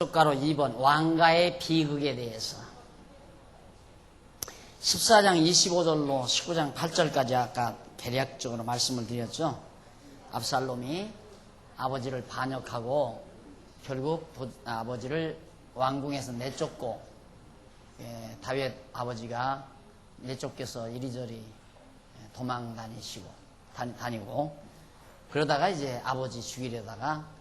주가로 2번 왕가의 비극에 대해서 14장 25절로 19장 8절까지 아까 대략적으로 말씀을 드렸죠. 압살롬이 아버지를 반역하고 결국 아버지를 왕궁에서 내쫓고 다윗 아버지가 내쫓겨서 이리저리 도망 다니고 그러다가 이제 아버지 죽이려다가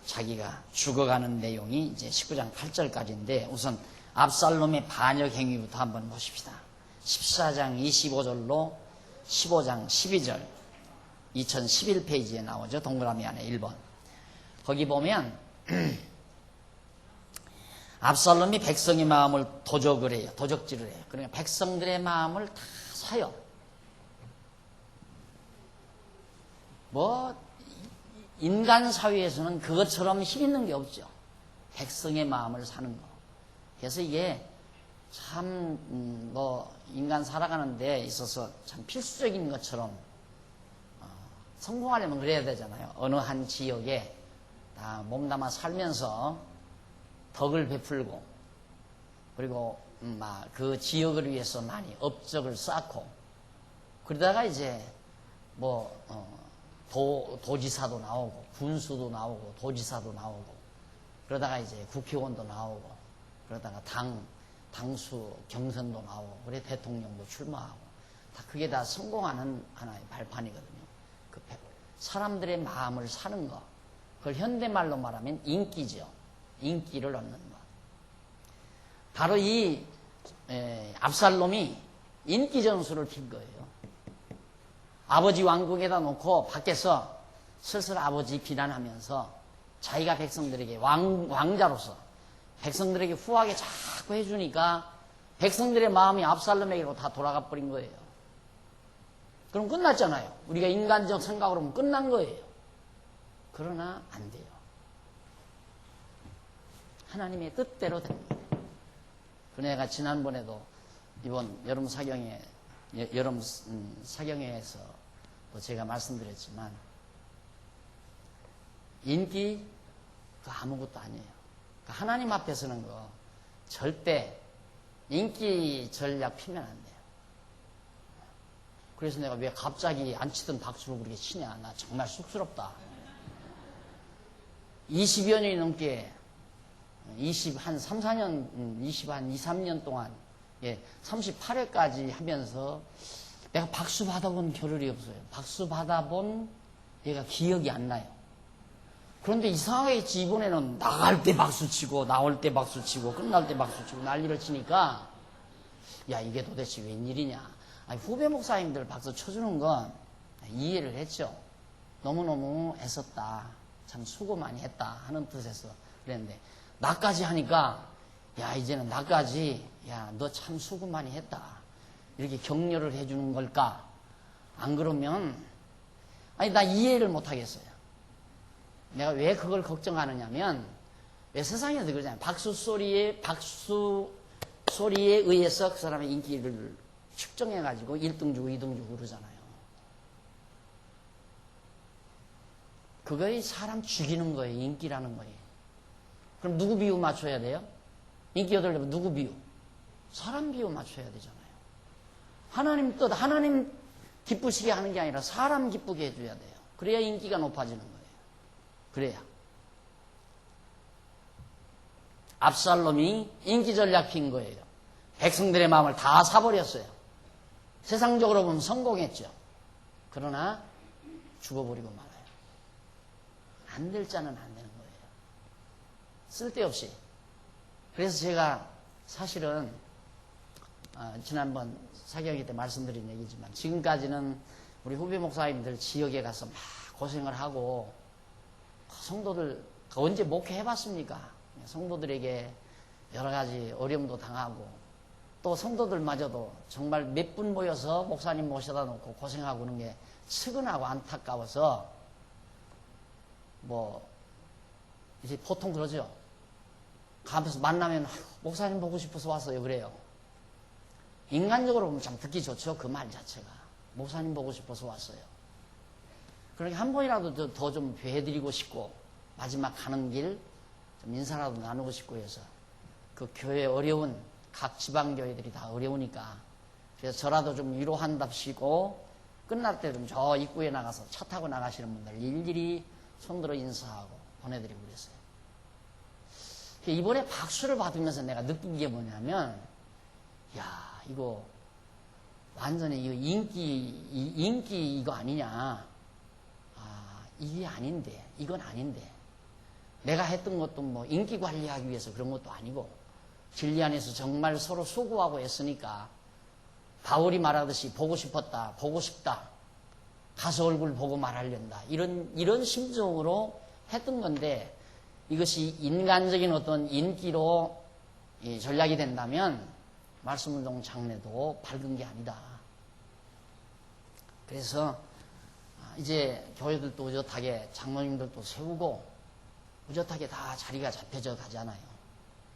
자기가 죽어가는 내용이 이제 19장 8절까지인데 우선 압살롬의 반역 행위부터 한번 보십시다. 14장 25절로 15장 12절 2011페이지에 나오죠. 동그라미 안에 1번. 거기 보면 압살롬이 백성의 마음을 도적질을 해요. 그러니까 백성들의 마음을 다 사요. 인간 사회에서는 그것처럼 힘 있는 게 없죠. 백성의 마음을 사는 거. 그래서 이게 참 인간 살아가는 데 있어서 참 필수적인 것처럼 성공하려면 그래야 되잖아요. 어느 한 지역에 다 몸담아 살면서 덕을 베풀고 그리고 그 지역을 위해서 많이 업적을 쌓고 그러다가 이제 도지사도 나오고 군수도 나오고 도지사도 나오고 그러다가 이제 국회의원도 나오고 그러다가 당수 경선도 나오고 그래 대통령도 출마하고 그게 다 성공하는 하나의 발판이거든요. 사람들의 마음을 사는 거 그걸 현대말로 말하면 인기죠. 인기를 얻는 것. 바로 이 압살롬이 인기 전술을 핀 거예요. 아버지 왕궁에다 놓고 밖에서 슬슬 아버지 비난하면서 자기가 백성들에게 왕자로서 백성들에게 후하게 자꾸 해주니까 백성들의 마음이 압살롬에게로 다 돌아가 버린 거예요. 그럼 끝났잖아요. 우리가 인간적 생각으로 보면 끝난 거예요. 그러나 안 돼요. 하나님의 뜻대로 된 거예요. 그네가 지난번에도 이번 여름 사경회에서 제가 말씀드렸지만 인기 아무것도 아니에요. 하나님 앞에서는 절대 인기 전략 피면 안 돼요. 그래서 내가 왜 갑자기 안 치던 박수를 그렇게 치냐. 나 정말 쑥스럽다. 20여 년이 넘게 한 3, 4년, 한 2, 3년 동안 38회까지 하면서 내가 박수 받아본 겨를이 없어요. 박수 받아본 얘가 기억이 안 나요. 그런데 이상하게 이번에는 나갈 때 박수 치고 나올 때 박수 치고 끝날 때 박수 치고 난리를 치니까 야 이게 도대체 웬일이냐. 후배 목사님들 박수 쳐주는 건 이해를 했죠. 너무너무 애썼다. 참 수고 많이 했다 하는 뜻에서 그랬는데 나까지 하니까 야 이제는 나까지 야 너 참 수고 많이 했다 이렇게 격려를 해주는 걸까. 안 그러면 나 이해를 못 하겠어요. 내가 왜 그걸 걱정하느냐면 왜 세상에서 그러잖아요. 박수 소리에 의해서 그 사람의 인기를 측정해 가지고 1등 주고 2등 주고 그러잖아요. 그거이 사람 죽이는 거예요. 인기라는 거예요. 그럼 누구 비유 맞춰야 돼요? 인기 얻으려면 누구 비유? 사람 비유 맞춰야 되잖아요. 하나님 뜻, 하나님 기쁘시게 하는 게 아니라 사람 기쁘게 해줘야 돼요. 그래야 인기가 높아지는 거예요. 그래야. 압살롬이 인기 전략 핀 거예요. 백성들의 마음을 다 사버렸어요. 세상적으로 보면 성공했죠. 그러나 죽어버리고 말아요. 안 될 자는 안 되는 거예요. 쓸데없이. 그래서 제가 사실은 지난번 사경회 때 말씀드린 얘기지만 지금까지는 우리 후배 목사님들 지역에 가서 막 고생을 하고 성도들 언제 목회해봤습니까? 성도들에게 여러 가지 어려움도 당하고 또 성도들마저도 정말 몇 분 모여서 목사님 모셔다 놓고 고생하고 그런 게 측은하고 안타까워서 이제 보통 그러죠. 가면서 만나면 목사님 보고 싶어서 왔어요. 그래요. 인간적으로 보면 참 듣기 좋죠. 그 말 자체가. 목사님 보고 싶어서 왔어요. 그러니까 한 번이라도 더 좀 뵈드리고 싶고 마지막 가는 길 좀 인사라도 나누고 싶고 해서 그 교회 어려운 각 지방교회들이 다 어려우니까 그래서 저라도 좀 위로한답시고 끝날 때 좀 저 입구에 나가서 차 타고 나가시는 분들 일일이 손들어 인사하고 보내드리고 그랬어요. 이번에 박수를 받으면서 내가 느낀 게 뭐냐면, 야, 이거 완전히 이거 인기 이거 아니냐. 아, 이게 아닌데, 이건 아닌데. 내가 했던 것도 뭐 인기 관리하기 위해서 그런 것도 아니고, 진리 안에서 정말 서로 수고하고 했으니까, 바울이 말하듯이 보고 싶었다, 보고 싶다, 가서 얼굴 보고 말하려다. 이런 심정으로 했던 건데, 이것이 인간적인 어떤 인기로 전략이 된다면 말씀운동 장례도 밝은 게 아니다. 그래서 이제 교회들도 의젓하게 장로님들도 세우고 의젓하게 다 자리가 잡혀져 가잖아요.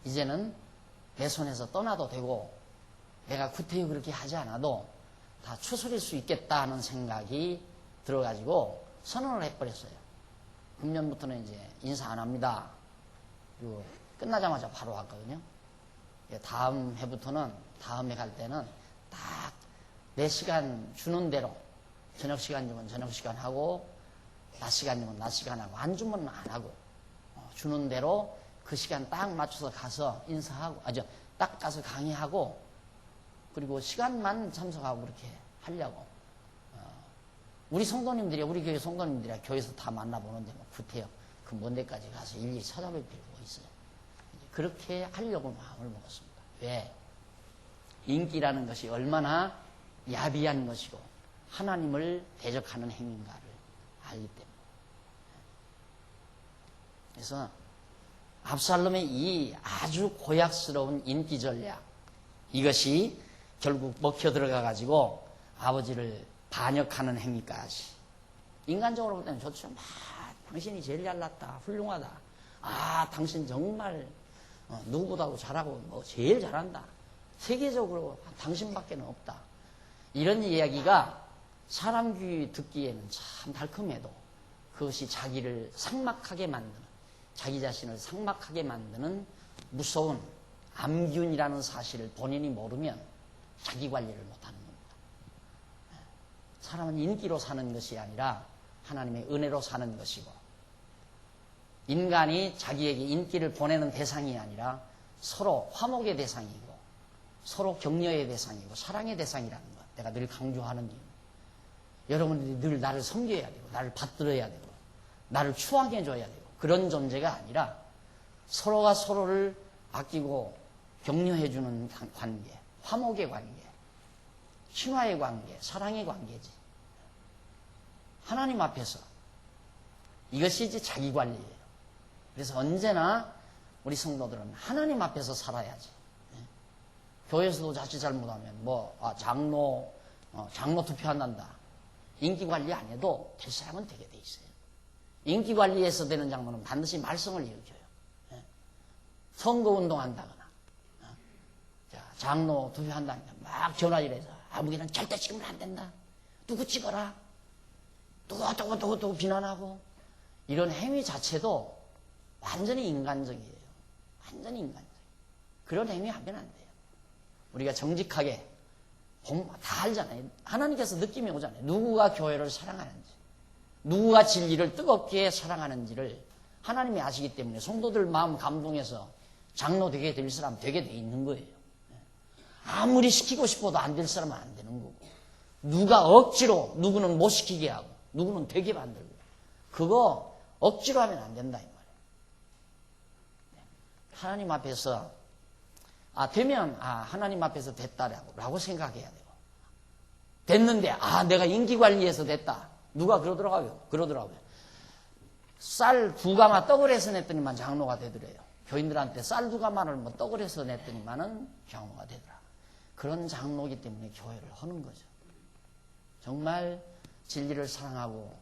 이제는 내 손에서 떠나도 되고 내가 구태여 그렇게 하지 않아도 다 추스릴 수 있겠다 하는 생각이 들어가지고 선언을 해버렸어요. 금년부터는 이제 인사 안 합니다. 그리고 끝나자마자 바로 왔거든요. 다음 해부터는, 다음 해 갈 때는 딱 내 시간 주는 대로, 저녁 시간 주면 저녁 시간 하고, 낮 시간 주면 낮 시간 하고, 안 주면 안 하고, 주는 대로 그 시간 딱 맞춰서 가서 인사하고, 딱 가서 강의하고, 그리고 시간만 참석하고 그렇게 하려고. 우리 성도님들이, 우리 교회 성도님들이 교회에서 다 만나보는데 뭐 구태여 그 먼 데까지 가서 일일이 찾아볼 필요가 있어요. 그렇게 하려고 마음을 먹었습니다. 왜? 인기라는 것이 얼마나 야비한 것이고 하나님을 대적하는 행위인가를 알기 때문에. 그래서 압살롬의 이 아주 고약스러운 인기 전략, 이것이 결국 먹혀 들어가 가지고 아버지를 반역하는 행위까지. 인간적으로 볼 때는 좋죠. 당신이 제일 잘났다, 훌륭하다. 아, 당신 정말 누구보다도 잘하고 뭐 제일 잘한다. 세계적으로 당신밖에는 없다. 이런 이야기가 사람 귀 듣기에는 참 달콤해도 그것이 자기를 삭막하게 만드는, 자기 자신을 삭막하게 만드는 무서운 암균이라는 사실을 본인이 모르면 자기 관리를 못하는 겁니다. 사람은 인기로 사는 것이 아니라 하나님의 은혜로 사는 것이고, 인간이 자기에게 인기를 보내는 대상이 아니라 서로 화목의 대상이고 서로 격려의 대상이고 사랑의 대상이라는 것, 내가 늘 강조하는 이유. 여러분들이 늘 나를 섬겨야 되고 나를 받들어야 되고 나를 추앙해 줘야 되고 그런 존재가 아니라 서로가 서로를 아끼고 격려해 주는 관계, 화목의 관계, 친화의 관계, 사랑의 관계지. 하나님 앞에서 이것이 이제 자기 관리예요. 그래서 언제나 우리 성도들은 하나님 앞에서 살아야지. 교회에서도 자칫 잘못하면 장로 투표한단다. 인기 관리 안 해도 될 사람은 되게 돼 있어요. 인기 관리에서 되는 장로는 반드시 말썽을 일으켜요. 선거운동 한다거나, 장로 투표한다니까 막 전화를 해서 아무개는 절대 찍으면 안 된다. 누구 찍어라. 누구 비난하고. 이런 행위 자체도 완전히 인간적이에요. 완전히 인간적. 그런 행위 하면 안 돼요. 우리가 정직하게 다 알잖아요. 하나님께서 느낌이 오잖아요. 누구가 교회를 사랑하는지, 누구가 진리를 뜨겁게 사랑하는지를 하나님이 아시기 때문에 성도들 마음 감동해서 장로 되게 될 사람 되게 돼 있는 거예요. 아무리 시키고 싶어도 안 될 사람은 안 되는 거고, 누가 억지로 누구는 못 시키게 하고 누구는 되게 만들고, 그거 억지로 하면 안 된다 이 말이에요. 하나님 앞에서 되면 하나님 앞에서 됐다라고 생각해야 되고, 됐는데 내가 인기 관리해서 됐다. 누가 그러더라고요. 쌀 2가마 떡을 해서 냈더니만 장로가 되더래요. 교인들한테 쌀 2가마를 뭐 떡을 해서 냈더니만은 장로가 되더라. 그런 장로이기 때문에 교회를 하는 거죠. 정말 진리를 사랑하고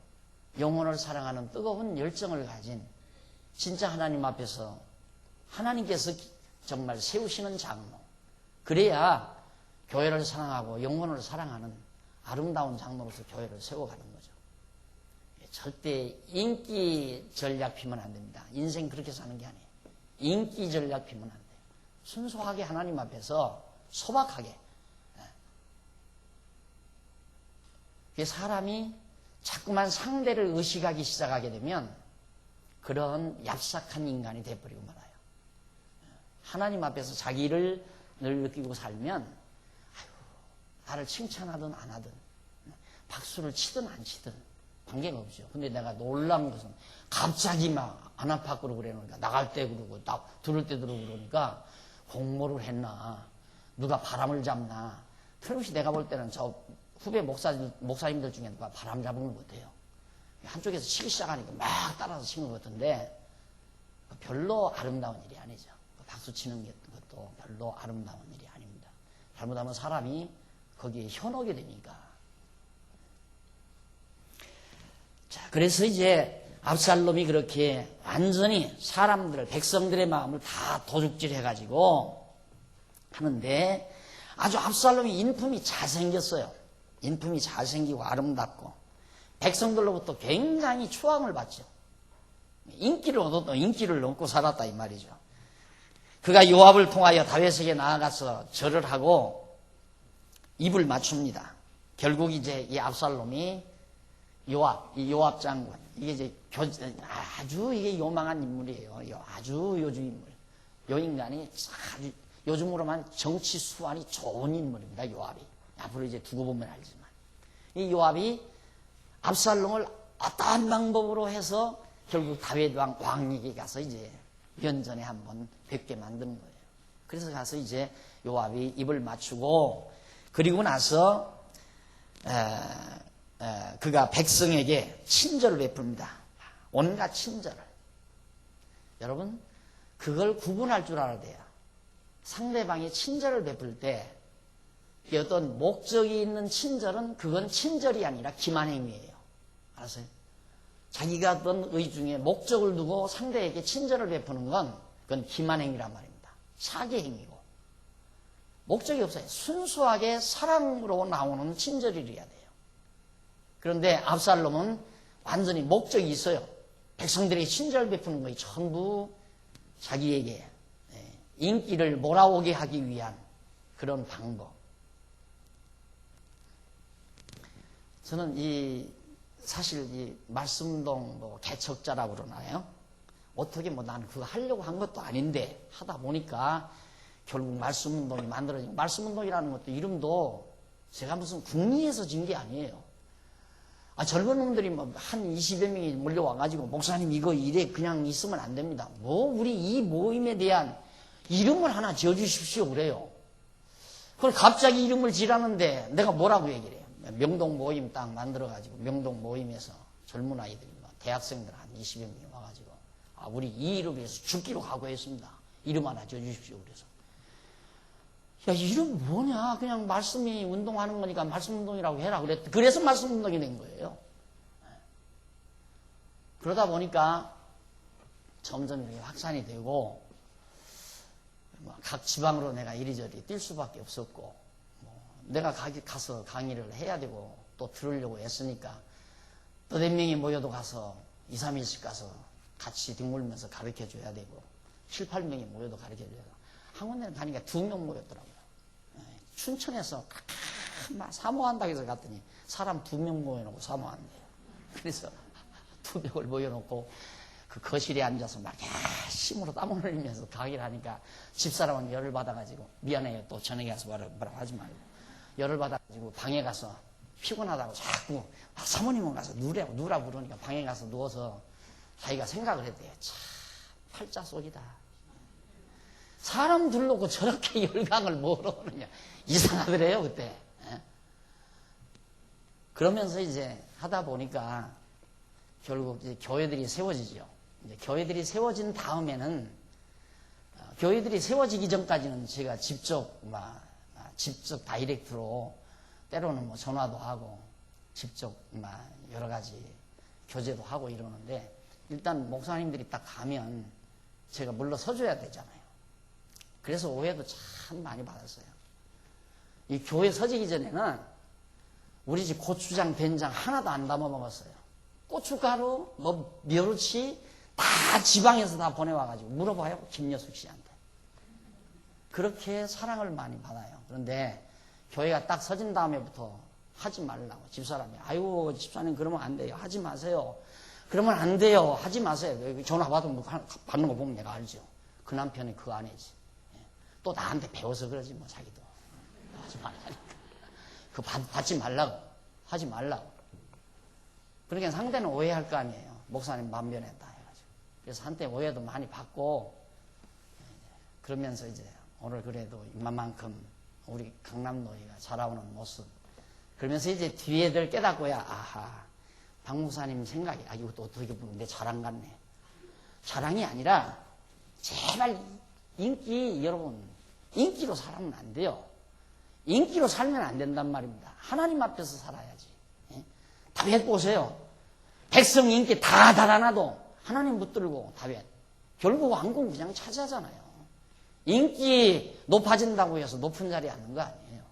영혼을 사랑하는 뜨거운 열정을 가진 진짜 하나님 앞에서 하나님께서 정말 세우시는 장로, 그래야 교회를 사랑하고 영혼을 사랑하는 아름다운 장로로서 교회를 세워가는 거죠. 절대 인기 전략 피면 안 됩니다. 인생 그렇게 사는 게 아니에요. 인기 전략 피면 안 돼요. 순수하게 하나님 앞에서 소박하게. 사람이 자꾸만 상대를 의식하기 시작하게 되면 그런 얍삭한 인간이 돼버리고 말아요. 하나님 앞에서 자기를 늘 느끼고 살면 나를 칭찬하든 안 하든 박수를 치든 안 치든 관계가 없죠. 근데 내가 놀란 것은 갑자기 막 안압박으로 그러니까 나갈 때 그러고 들을 때 그러고 그러니까 공모를 했나 누가 바람을 잡나. 틀림없이 내가 볼 때는 저 후배 목사님들 중에 누가 바람 잡은 걸 못해요. 한쪽에서 치기 시작하니까 막 따라서 치는 것 같은데 별로 아름다운 일이 아니죠. 박수 치는 것도 별로 아름다운 일이 아닙니다. 잘못하면 사람이 거기에 현혹이 되니까. 자, 그래서 이제 압살롬이 그렇게 완전히 사람들, 백성들의 마음을 다 도둑질 해가지고 하는데 아주 압살롬이 인품이 잘생겼어요. 인품이 잘생기고 아름답고 백성들로부터 굉장히 추앙을 받죠. 인기를 얻었다, 인기를 얻고 살았다 이 말이죠. 그가 요압을 통하여 다윗에게 나아가서 절을 하고 입을 맞춥니다. 결국 이제 이 압살롬이 이 요압 장군, 이게 이제 아주 이게 요망한 인물이에요. 아주 요즘 인물. 요 인간이 아주 요즘으로만 정치 수완이 좋은 인물입니다. 요압이. 앞으로 이제 두고 보면 알지만. 이 요압이 압살롬을 어떠한 방법으로 해서 결국 다윗 왕에게 가서 이제 면전에 한번 뵙게 만드는 거예요. 그래서 가서 이제 요압이 입을 맞추고 그리고 나서 그가 백성에게 친절을 베풉니다. 온갖 친절을. 여러분 그걸 구분할 줄 알아야 돼요. 상대방이 친절을 베풀 때 어떤 목적이 있는 친절은 그건 친절이 아니라 기만행위예요. 알았어요? 자기가 어떤 의 중에 목적을 두고 상대에게 친절을 베푸는 건 그건 기만행위란 말입니다. 사기행위고. 목적이 없어요. 순수하게 사랑으로 나오는 친절이어야 돼요. 그런데 압살롬은 완전히 목적이 있어요. 백성들에게 친절 베푸는 것이 전부 자기에게 인기를 몰아오게 하기 위한 그런 방법. 저는 사실 이 말씀운동 뭐 개척자라고 그러나요? 어떻게 뭐 난 그거 하려고 한 것도 아닌데 하다 보니까 결국 말씀운동이 만들어지고, 말씀운동이라는 것도 이름도 제가 무슨 국리에서 진 게 아니에요. 젊은 놈들이 뭐 한 20여 명이 몰려와가지고 목사님 이거 이래 그냥 있으면 안 됩니다. 우리 이 모임에 대한 이름을 하나 지어주십시오 그래요. 그걸 갑자기 이름을 지라는데 내가 뭐라고 얘기를 해요. 명동 모임 딱 만들어가지고 명동 모임에서 젊은 아이들이 대학생들 한 20여 명이 와가지고 우리 이 이름을 위해서 죽기로 각오했습니다. 이름 하나 지어주십시오 그래서 야 이름 뭐냐 그냥 말씀이 운동하는 거니까 말씀운동이라고 해라 그래서 말씀운동이 된 거예요. 그러다 보니까 점점 이렇게 확산이 되고 각 지방으로 내가 이리저리 뛸 수밖에 없었고 내가 가서 강의를 해야 되고 또 들으려고 했으니까 또 4명이 모여도 가서 2, 3일씩 가서 같이 뒹굴면서 가르쳐줘야 되고 7, 8명이 모여도 가르쳐줘야 되고 한 군데는 가니까 2명 모였더라고요. 춘천에서 사모한다고 해서 갔더니 사람 2명 모여놓고 사모한대요. 그래서 2명을 모여놓고 그 거실에 앉아서 막 심으로 땀을 흘리면서 강의를 하니까 집사람은 열을 받아가지고 미안해요 또 저녁에 가서 뭐라고 하지 말고 열을 받아가지고 방에 가서 피곤하다고 자꾸 사모님은 가서 누라 부르니까 방에 가서 누워서 자기가 생각을 했대요. 참 팔자 속이다. 사람 둘러고 저렇게 열강을 뭐로 하느냐 이상하더래요 그때. 그러면서 이제 하다 보니까 결국 이제 교회들이 세워지죠. 이제 교회들이 세워진 다음에는 교회들이 세워지기 전까지는 제가 직접 다이렉트로 때로는 뭐 전화도 하고 직접 여러 가지 교제도 하고 이러는데 일단 목사님들이 딱 가면 제가 물러서줘야 되잖아요. 그래서 오해도 참 많이 받았어요. 이 교회 서지기 전에는 우리 집 고추장, 된장 하나도 안 담아 먹었어요. 고춧가루, 뭐 멸치 다 지방에서 다 보내와가지고 물어봐요. 김여숙 씨한테. 그렇게 사랑을 많이 받아요. 그런데 교회가 딱 서진 다음에부터 하지 말라고 집사람이. 아이고 집사님 그러면 안 돼요. 하지 마세요. 그러면 안 돼요. 하지 마세요. 전화 받는 거 보면 내가 알죠. 그 남편이 그 아내지. 또 나한테 배워서 그러지 뭐 자기도. 하지 말라니까. 그 받지 말라고. 하지 말라고. 그러니까 상대는 오해할 거 아니에요. 목사님 만변했다 해가지고. 그래서 한때 오해도 많이 받고 그러면서 이제 오늘 그래도 이만큼 우리 강남노예가 자라오는 모습. 그러면서 이제 뒤에들 깨닫고야 아하 박 목사님 생각이 이것도 어떻게 보면 내 자랑 같네. 자랑이 아니라 제발 인기 여러분 인기로 살면 안 돼요. 인기로 살면 안 된단 말입니다. 하나님 앞에서 살아야지. 다윗 보세요. 백성 인기 다 달아나도 하나님 붙들고 다윗 결국 왕궁 그냥 차지하잖아요. 인기 높아진다고 해서 높은 자리에 앉는 거 아니에요.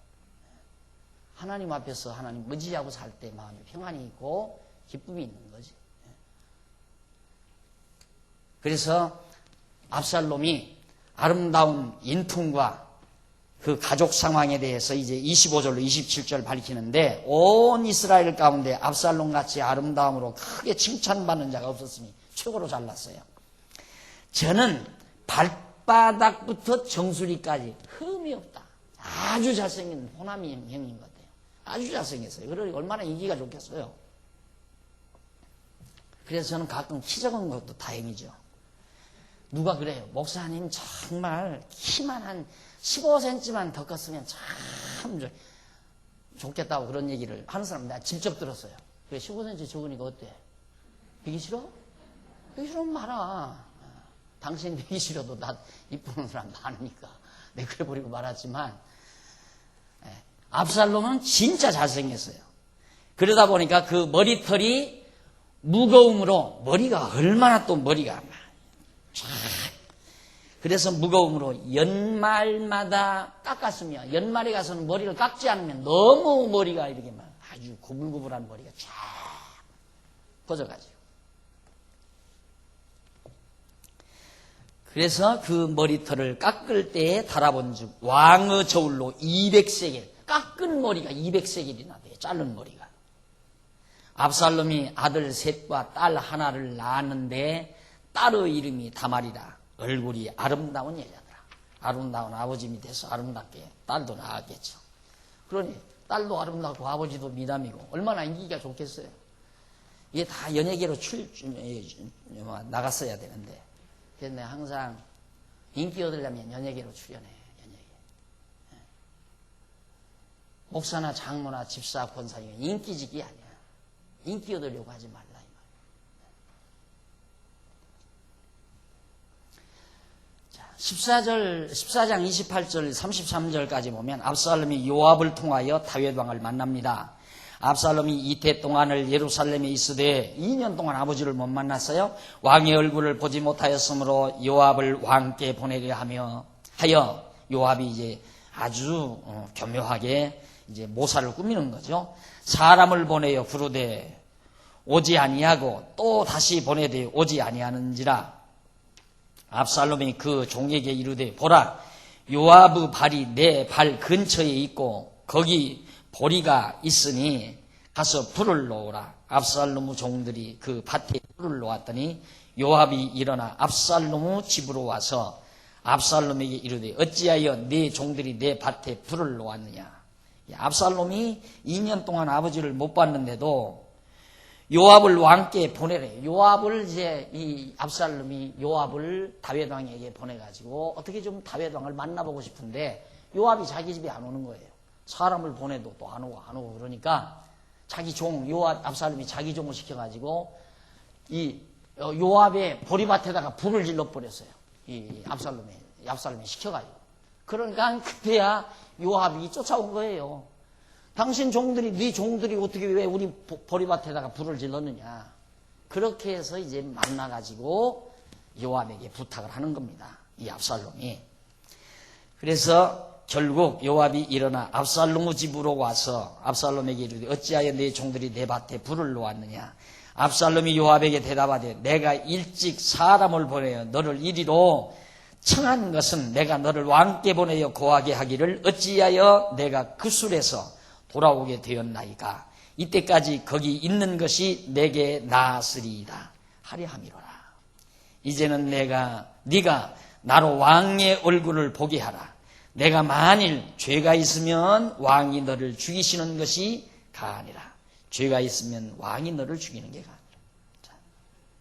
하나님 앞에서 하나님 의지하고 살 때 마음이 평안이 있고 기쁨이 있는 거지. 그래서 압살롬이 아름다운 인품과 그 가족 상황에 대해서 이제 25절로 27절 밝히는데 온 이스라엘 가운데 압살롬같이 아름다움으로 크게 칭찬받는 자가 없었으니 최고로 잘났어요. 저는 발바닥부터 정수리까지 흠이 없다. 아주 잘생긴 호남이 형인 것 같아요. 아주 잘생겼어요. 그러니 얼마나 인기가 좋겠어요. 그래서 저는 가끔 키 적은 것도 다행이죠. 누가 그래요. 목사님 정말 키만 한 15cm만 더 컸으면 참 좋겠다고 그런 얘기를 하는 사람 내가 직접 들었어요. 그래 15cm 적으니까 어때? 비기 싫어? 비기 싫으면 말아. 당신 비기 싫어도 나 이쁘는 사람 많으니까 내가 그래 버리고 말았지만 압살롬은 진짜 잘생겼어요. 그러다 보니까 그 머리털이 무거움으로 머리가 얼마나 또 머리가 그래서 무거움으로 연말마다 깎았으면 연말에 가서는 머리를 깎지 않으면 너무 머리가 이렇게 막 아주 구불구불한 머리가 쫙 퍼져가지고 그래서 그 머리털을 깎을 때에 달아본 즉 왕의 저울로 200세겔 깎은 머리가 200세겔이나 돼요. 자른 머리가. 압살롬이 아들 셋과 딸 하나를 낳았는데 딸의 이름이 다말이라. 얼굴이 아름다운 여자더라. 아름다운 아버지 돼서 아름답게 딸도 낳았겠죠. 그러니 딸도 아름답고 아버지도 미남이고 얼마나 인기가 좋겠어요. 이게 다 연예계로 나갔어야 되는데 그래서 내가 항상 인기 얻으려면 연예계로 출연해. 연예계. 목사나 장로나 집사 권사 인기직이 아니야. 인기 얻으려고 하지 말라. 14장 28절 33절까지 보면 압살롬이 요압을 통하여 다윗 왕을 만납니다. 압살롬이 이태 동안을 예루살렘에 있으되 2년 동안 아버지를 못 만났어요. 왕의 얼굴을 보지 못하였으므로 요압을 왕께 보내려 하여 요압이 이제 아주 교묘하게 이제 모사를 꾸미는 거죠. 사람을 보내어 부르되 오지 아니하고 또 다시 보내되 오지 아니하는지라. 압살롬이 그 종에게 이르되 보라 요압의 발이 내 발 근처에 있고 거기 보리가 있으니 가서 불을 놓으라. 압살롬의 종들이 그 밭에 불을 놓았더니 요압이 일어나 압살롬의 집으로 와서 압살롬에게 이르되 어찌하여 네 종들이 내 밭에 불을 놓았느냐. 압살롬이 2년 동안 아버지를 못 봤는데도 요압을 왕께 보내래. 요압을 이제 이 압살롬이 요압을 다윗 왕에게 보내가지고 어떻게 좀 다윗 왕을 만나보고 싶은데 요압이 자기 집에 안 오는 거예요. 사람을 보내도 또 안 오고 그러니까 자기 종 요압 압살롬이 자기 종을 시켜가지고 이 요압의 보리밭에다가 불을 질러 버렸어요. 이 압살롬이 시켜가지고. 그러니까 그때야 요압이 쫓아온 거예요. 당신 종들이, 네 종들이 어떻게 왜 우리 보리밭에다가 불을 질렀느냐. 그렇게 해서 이제 만나가지고 요압에게 부탁을 하는 겁니다. 이 압살롬이. 그래서 결국 요압이 일어나 압살롬의 집으로 와서 압살롬에게 이르되 어찌하여 네 종들이 내 밭에 불을 놓았느냐. 압살롬이 요압에게 대답하되 내가 일찍 사람을 보내어 너를 이리로 청한 것은 내가 너를 왕께 보내어 고하게 하기를 어찌하여 내가 그술에서 돌아오게 되었나이까. 이때까지 거기 있는 것이 내게 나으리이다 하려 함이로라. 이제는 네가 나로 왕의 얼굴을 보게 하라. 내가 만일 죄가 있으면 왕이 너를 죽이시는 것이 가하니라. 죄가 있으면 왕이 너를 죽이는 게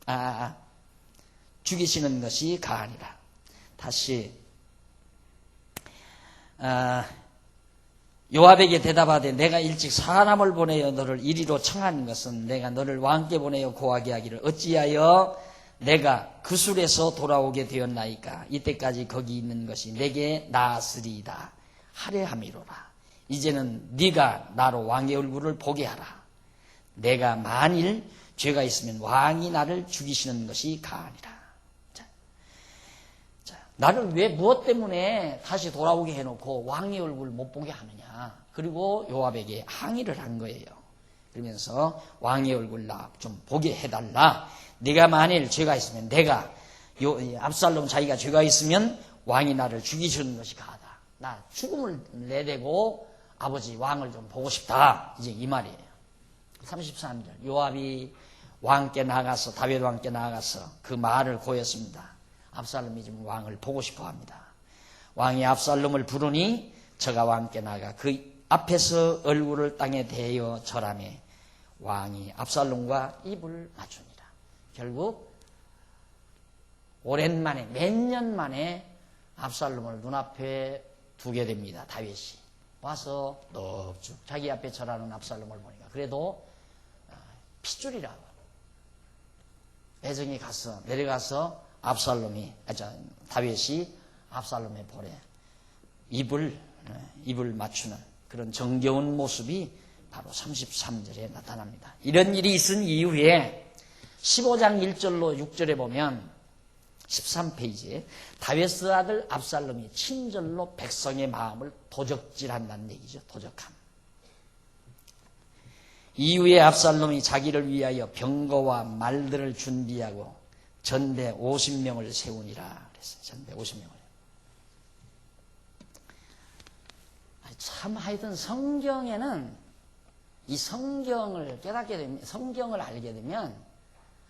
가하니라. 죽이시는 것이 가하니라. 다시 요압에게 대답하되 내가 일찍 사람을 보내어 너를 이리로 청한 것은 내가 너를 왕께 보내어 고하게 하기를 어찌하여 내가 그술에서 돌아오게 되었나이까. 이때까지 거기 있는 것이 내게 나으리이다 하려 함이로라. 이제는 네가 나로 왕의 얼굴을 보게 하라. 내가 만일 죄가 있으면 왕이 나를 죽이시는 것이 가하니라. 나를 왜 무엇 때문에 다시 돌아오게 해놓고 왕의 얼굴을 못 보게 하느냐. 그리고 요압에게 항의를 한 거예요. 그러면서 왕의 얼굴 나 좀 보게 해달라. 네가 만일 죄가 있으면 내가 압살롬 자기가 죄가 있으면 왕이 나를 죽이시는 것이 가하다. 나 죽음을 내대고 아버지 왕을 좀 보고 싶다. 이제 이 말이에요. 33절 요압이 왕께 나가서 다윗 왕께 나가서 그 말을 고했습니다. 압살롬이 지금 왕을 보고 싶어 합니다. 왕이 압살롬을 부르니 저가 왕께 나가 그 앞에서 얼굴을 땅에 대어 절하매 왕이 압살롬과 입을 맞춥니다. 결국 오랜만에 몇 년 만에 압살롬을 눈앞에 두게 됩니다. 다윗이 와서 넙죽 자기 앞에 절하는 압살롬을 보니까 그래도 핏줄이라고 애정이 가서 내려가서 다윗이 압살롬의 볼에 입을 맞추는 그런 정겨운 모습이 바로 33절에 나타납니다. 이런 일이 있은 이후에 15장 1절로 6절에 보면 13페이지에 다윗의 아들 압살롬이 친절로 백성의 마음을 도적질한다는 얘기죠. 도적함. 이후에 압살롬이 자기를 위하여 병거와 말들을 준비하고 전대 50명을 세우니라 그랬어요. 전대 50명을. 참 하여튼 성경에는 이 성경을 깨닫게 되면 성경을 알게 되면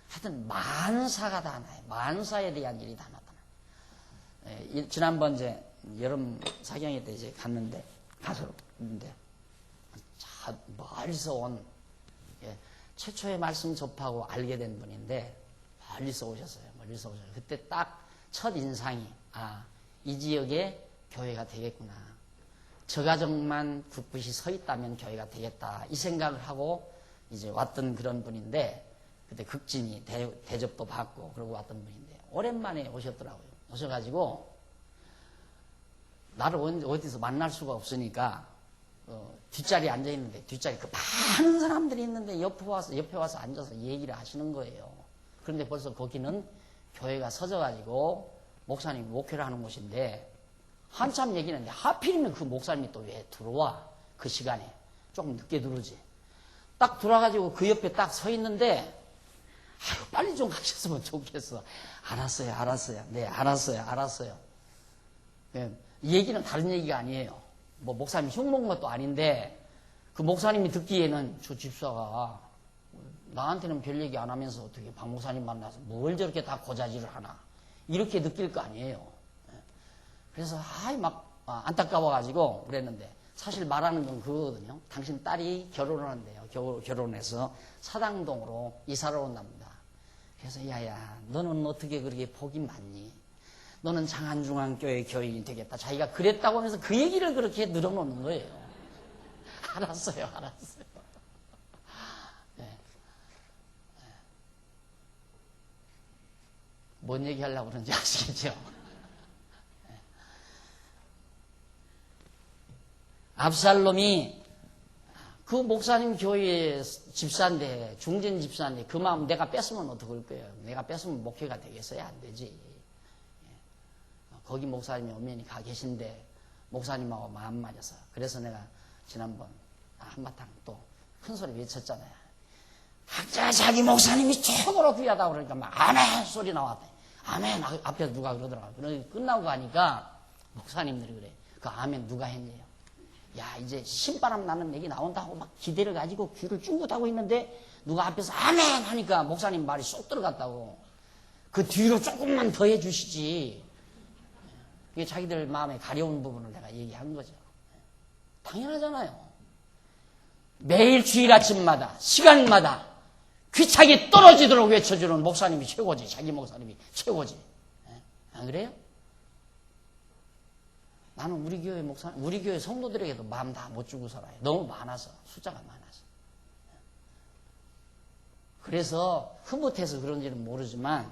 하여튼 만사가 다 나요. 만사에 대한 일이 다 나타나요. 지난번 이제 여름 사경회 때 이제 갔는데 멀리서 온 최초의 말씀 접하고 알게 된 분인데 멀리서 오셨어요. 그때 딱 첫 인상이 이 지역에 교회가 되겠구나. 저 가정만 굳굳이 서 있다면 교회가 되겠다. 이 생각을 하고 이제 왔던 그런 분인데 그때 극진이 대접도 받고 그러고 왔던 분인데 오랜만에 오셨더라고요. 오셔가지고 나를 어디서 만날 수가 없으니까 뒷자리에 앉아있는데 뒷자리에 그 많은 사람들이 있는데 옆에 와서 앉아서 얘기를 하시는 거예요. 그런데 벌써 거기는 교회가 서져가지고 목사님이 목회를 하는 곳인데 한참 얘기했는데 하필이면 그 목사님이 또 왜 들어와 그 시간에 조금 늦게 들어오지. 딱 들어와가지고 그 옆에 딱 서 있는데 빨리 좀 가셨으면 좋겠어. 알았어요. 네, 알았어요. 이 얘기는 다른 얘기가 아니에요. 뭐 목사님이 흉먹은 것도 아닌데 그 목사님이 듣기에는 저 집사가 나한테는 별 얘기 안 하면서 어떻게 박 목사님 만나서 뭘 저렇게 다 고자질을 하나 이렇게 느낄 거 아니에요. 그래서 막 안타까워가지고 그랬는데 사실 말하는 건 그거거든요. 당신 딸이 결혼을 한대요. 결혼해서 사당동으로 이사를 온답니다. 그래서 야야 너는 어떻게 그렇게 복이 많니? 너는 장안중앙교회 교인이 되겠다. 자기가 그랬다고 하면서 그 얘기를 그렇게 늘어놓는 거예요. 알았어요. 네. 뭔 얘기 하려고 그러는지 아시겠죠? 압살롬이 그 목사님 교회 집사인데 중진 집사인데 그 마음 내가 뺐으면 어떡할 거예요? 내가 뺐으면 목회가 되겠어요? 안 되지. 거기 목사님이 엄연히 가 계신데 목사님하고 마음 맞아서 그래서 내가 지난번 한바탕 또 큰 소리 외쳤잖아요. 각자 자기 목사님이 최고로 귀하다고 그러니까 막 아멘 소리 나왔대. 아멘 앞에서 누가 그러더라고. 끝나고 가니까 목사님들이 그래. 그 아멘 누가 했네요. 야 이제 신바람 나는 얘기 나온다고 막 기대를 가지고 귀를 쫑긋하고 있는데 누가 앞에서 아멘 하니까 목사님 말이 쏙 들어갔다고. 그 뒤로 조금만 더 해주시지. 이게 자기들 마음에 가려운 부분을 내가 얘기한 거죠. 당연하잖아요. 매일 주일 아침마다 시간마다 귀차게 떨어지도록 외쳐주는 목사님이 최고지. 자기 목사님이 최고지. 안 그래요? 나는 우리 교회 성도들에게도 마음 다 못 주고 살아요. 너무 많아서, 숫자가 많아서. 그래서 흐뭇해서 그런지는 모르지만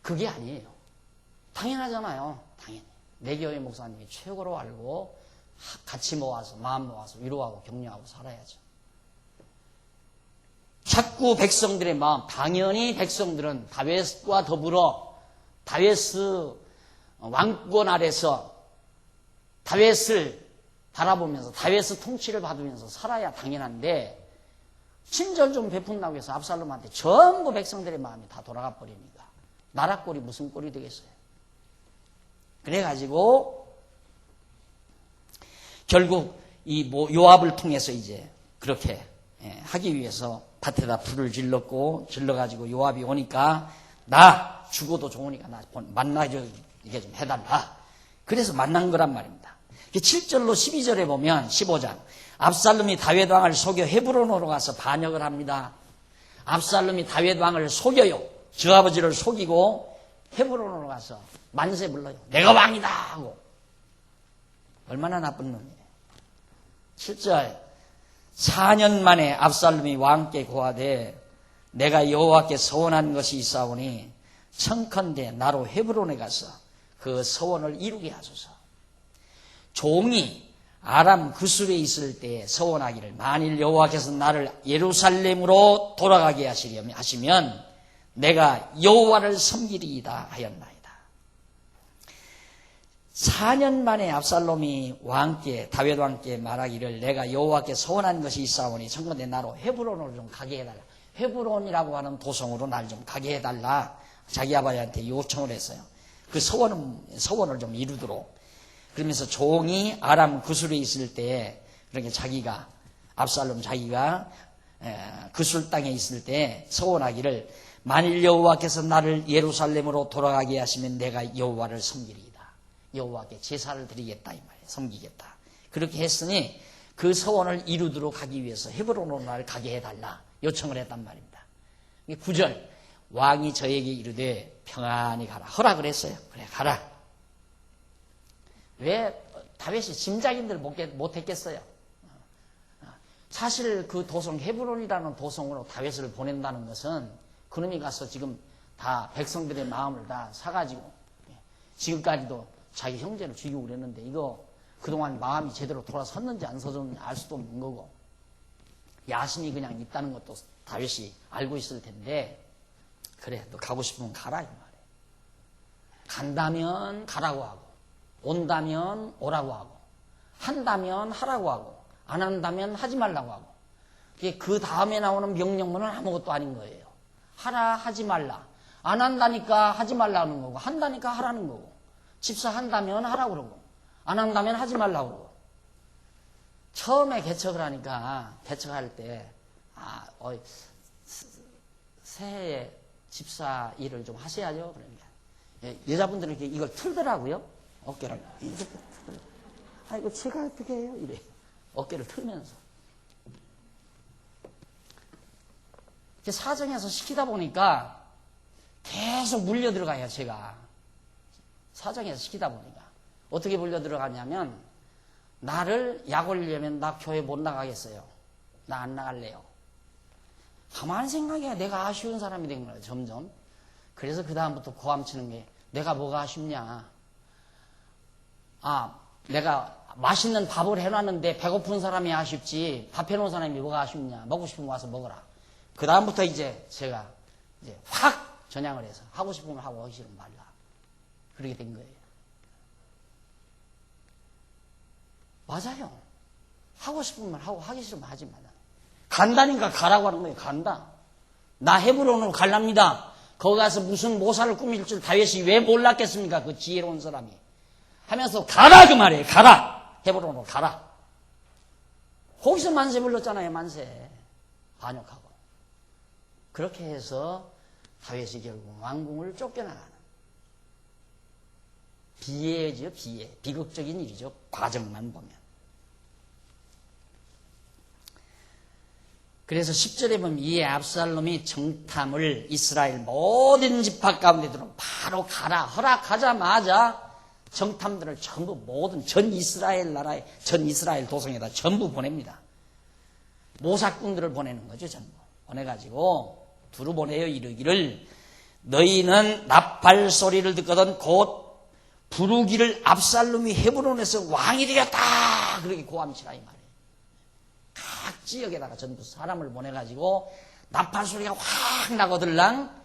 그게 아니에요. 당연하잖아요. 당연히. 내 교회 목사님이 최고로 알고 같이 모아서 마음 모아서 위로하고 격려하고 살아야죠. 자꾸 백성들의 마음, 당연히 백성들은 다윗과 더불어 다윗 왕권 아래서 다윗을 바라보면서 다윗의 통치를 받으면서 살아야 당연한데 친절 좀 베푼다고 해서 압살롬한테 전부 백성들의 마음이 다 돌아가 버리니까 나라 꼴이 무슨 꼴이 되겠어요. 그래가지고 결국 이 요압을 통해서 이제 그렇게 하기 위해서 밭에다 불을 질러가지고 요압이 오니까 나 죽어도 좋으니까 나 만나줘 이게 좀 해달라. 그래서 만난 거란 말입니다. 7절로 12절에 보면 15장 압살롬이 다윗 왕을 속여 헤브론으로 가서 반역을 합니다. 압살롬이 다윗 왕을 속여요. 저 아버지를 속이고 헤브론으로 가서 만세 불러요. 내가 왕이다 하고. 얼마나 나쁜 놈이에요. 7절 4년 만에 압살롬이 왕께 고하되 내가 여호와께 서원한 것이 있사오니 청컨대 나로 헤브론에 가서 그 서원을 이루게 하소서. 종이 아람 구술에 있을 때에 서원하기를 만일 여호와께서 나를 예루살렘으로 돌아가게 하시면 내가 여호와를 섬기리이다 하였나이다. 4년 만에 압살롬이 다윗 왕께 말하기를 내가 여호와께 서원한 것이 있사오니 청컨대 나로 헤브론으로 좀 가게 해달라. 헤브론이라고 하는 도성으로 날 좀 가게 해달라. 자기 아버지한테 요청을 했어요. 그 서원을 좀 이루도록. 그러면서 종이 아람 구술에 있을 때 그렇게 압살롬 자기가 구술 땅에 있을 때 서원하기를 만일 여호와께서 나를 예루살렘으로 돌아가게 하시면 내가 여호와를 섬기리이다. 여호와께 제사를 드리겠다 이 말이에요. 섬기겠다. 그렇게 했으니 그 서원을 이루도록 하기 위해서 헤브론으로 나를 가게 해달라 요청을 했단 말입니다. 9절 왕이 저에게 이르되 평안히 가라. 허락을 했어요. 그래 가라. 왜 다윗이 짐작인들 못했겠어요. 사실 그 도성 헤브론이라는 도성으로 다윗을 보낸다는 것은 그놈이 가서 지금 다 백성들의 마음을 다 사가지고 지금까지도 자기 형제를 죽이고 그랬는데 이거 그동안 마음이 제대로 돌아섰는지 안 섰는지 알 수도 없는 거고 야심이 그냥 있다는 것도 다윗이 알고 있을 텐데 그래 너 가고 싶으면 가라 이 말이에요. 간다면 가라고 하고 온다면 오라고 하고 한다면 하라고 하고 안 한다면 하지 말라고 하고 그 다음에 나오는 명령문은 아무것도 아닌 거예요. 하라 하지 말라. 안 한다니까 하지 말라는 거고 한다니까 하라는 거고 집사한다면 하라고 그러고 안 한다면 하지 말라고 그러고 처음에 개척을 하니까 개척할 때 새해에 집사 일을 좀 하셔야죠. 그러니까 여자분들은 이걸 틀더라고요. 어깨를 이렇게 틀어요. 아이고 제가 어떻게 해요? 이래 어깨를 틀면서 사정해서 시키다 보니까 계속 물려 들어가요. 제가 사정해서 시키다 보니까 어떻게 물려 들어가냐면 나를 약 올리려면 나 교회 못 나가겠어요. 나 안 나갈래요. 가만히 생각해야 내가 아쉬운 사람이 된 거예요. 점점. 그래서 그 다음부터 고함치는 게 내가 뭐가 아쉽냐. 내가 맛있는 밥을 해놨는데 배고픈 사람이 아쉽지 밥 해놓은 사람이 뭐가 아쉽냐. 먹고 싶으면 와서 먹어라. 그 다음부터 제가 확 전향을 해서 하고 싶으면 하고 하기 싫으면 말라. 그렇게 된 거예요. 맞아요. 하고 싶으면 하고 하기 싫으면 하지 말라. 간다니까 가라고 하는 거예요. 간다. 나 헤브론으로 갈랍니다. 거기 가서 무슨 모사를 꾸밀 줄 다윗이 왜 몰랐겠습니까? 그 지혜로운 사람이. 하면서 가라 그 말이에요. 가라. 헤브론으로 가라. 거기서 만세 불렀잖아요. 만세. 반역하고. 그렇게 해서 다윗이 결국 왕궁을 쫓겨나가는. 비애죠. 비애. 비극적인 일이죠. 과정만 보면. 그래서 10절에 보면 이에 압살롬이 정탐을 이스라엘 모든 지파 가운데 들어 바로 가라 허락하자마자 정탐들을 전부 모든 전 이스라엘 나라에 전 이스라엘 도성에다 전부 보냅니다. 모사꾼들을 보내는 거죠. 전부 보내가지고 두루 보내요. 이르기를 너희는 나팔 소리를 듣거든 곧 부르기를 압살롬이 헤브론에서 왕이 되었다. 그렇게 고함치라 이 말이에요. 각 지역에다가 전부 사람을 보내가지고 나팔 소리가 확 나거들랑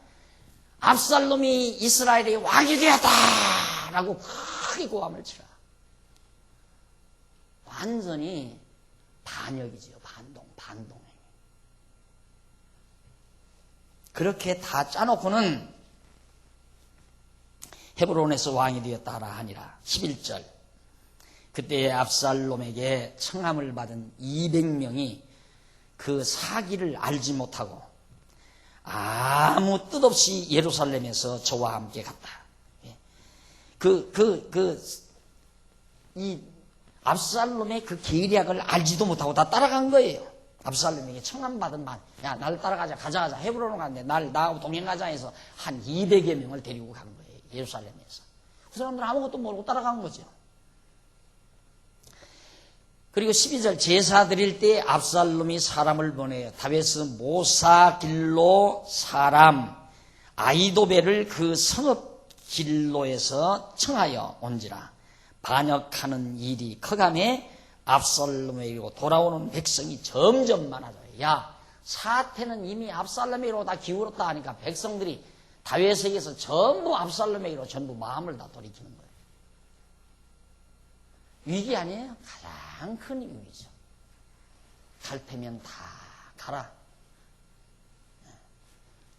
압살롬이 이스라엘의 왕이 되었다라고 크게 고함을 치라. 완전히 반역이지요. 반동. 그렇게 다 짜놓고는 헤브론에서 왕이 되었다라 하니라. 11절. 그때 압살롬에게 청함을 받은 200명이 그 사기를 알지 못하고 아무 뜻 없이 예루살렘에서 저와 함께 갔다. 이 압살롬의 그 계략을 알지도 못하고 다 따라간 거예요. 압살롬에게 청함 받은 말, 야, 날 따라가자, 가자, 헤브론으로 갔는데 나하고 동행가자 해서 한 200여 명을 데리고 간 거예요. 예루살렘에서. 그 사람들은 아무것도 모르고 따라간 거죠. 그리고 12절 제사 드릴 때 압살롬이 사람을 보내요. 다윗은 모사 길로 사람 아이도벨을 그 성읍 길로에서 청하여 온지라. 반역하는 일이 커감해 압살롬에게로 돌아오는 백성이 점점 많아져요. 야, 사태는 이미 압살롬에게로 다 기울었다 하니까 백성들이 다윗에게서 전부 압살롬에게로 전부 마음을 다 돌이키는 거예요. 위기 아니에요? 가장 큰 위기죠. 갈 테면 다 가라.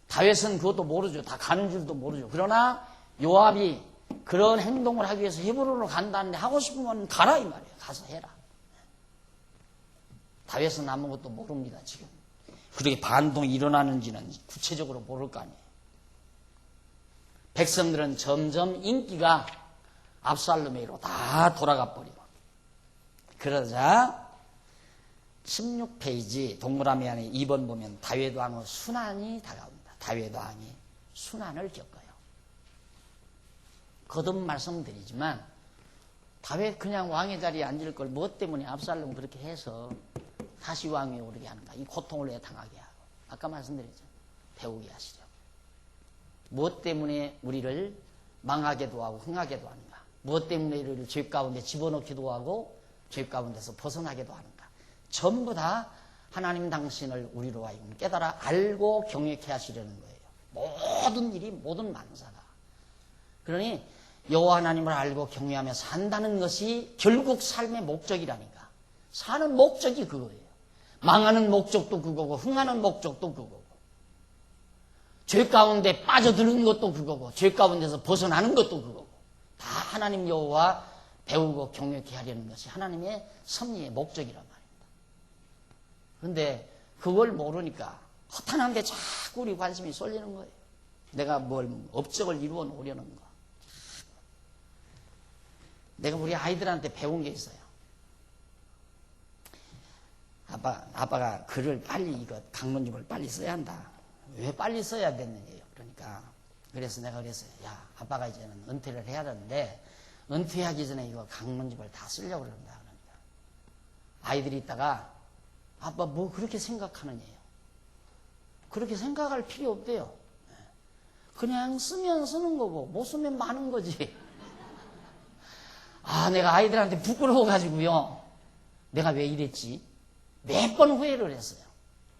다윗은 그것도 모르죠. 다 가는 줄도 모르죠. 그러나 요압이 그런 행동을 하기 위해서 헤브론으로 간다는데 하고 싶으면 가라 이 말이에요. 가서 해라. 다윗은 아무것도 모릅니다. 지금 그렇게 반동이 일어나는지는 구체적으로 모를 거 아니에요. 백성들은 점점 인기가 압살롬에게로 다 돌아가 버리고 그러자 16페이지 동그라미 안에 2번 보면 다윗 왕의 순환이 다가옵니다. 다윗 왕이 순환을 겪어요. 거듭 말씀드리지만 다윗 그냥 왕의 자리에 앉을 걸 무엇 때문에 압살롬 그렇게 해서 다시 왕위에 오르게 하는가? 이 고통을 왜 당하게 하고? 아까 말씀드렸죠. 배우게 하시죠. 무엇 때문에 우리를 망하게도 하고 흥하게도 하는가? 무엇 때문에 우리를 죄 가운데 집어넣기도 하고 죄 가운데서 벗어나게도 하는가? 전부 다 하나님 당신을 우리로 하여금 깨달아 알고 경외케 하시려는 거예요. 모든 일이 모든 만사가. 그러니 여호와 하나님을 알고 경외하며 산다는 것이 결국 삶의 목적이라니까. 사는 목적이 그거예요. 망하는 목적도 그거고 흥하는 목적도 그거고 죄 가운데 빠져드는 것도 그거고 죄 가운데서 벗어나는 것도 그거고 다 하나님 여호와 배우고 경외케 하려는 것이 하나님의 섭리의 목적이란 말입니다. 그런데 그걸 모르니까 허탄한 데 자꾸 우리 관심이 쏠리는 거예요. 내가 뭘 업적을 이루어 놓으려는 거. 내가 우리 아이들한테 배운 게 있어요. 아빠가 글을 빨리 이거 강론집을 빨리 써야 한다. 왜 빨리 써야 됐느냐요. 그러니까 그래서 내가 그랬어요. 야, 아빠가 이제는 은퇴를 해야 되는데 은퇴하기 전에 이거 강론집을 다 쓰려고 그런다. 그러니까 아이들이 있다가 아빠 뭐 그렇게 생각하느냐요. 그렇게 생각할 필요 없대요. 그냥 쓰면 쓰는 거고 못 쓰면 마는 거지. 아, 내가 아이들한테 부끄러워가지고요. 내가 왜 이랬지? 몇 번 후회를 했어요.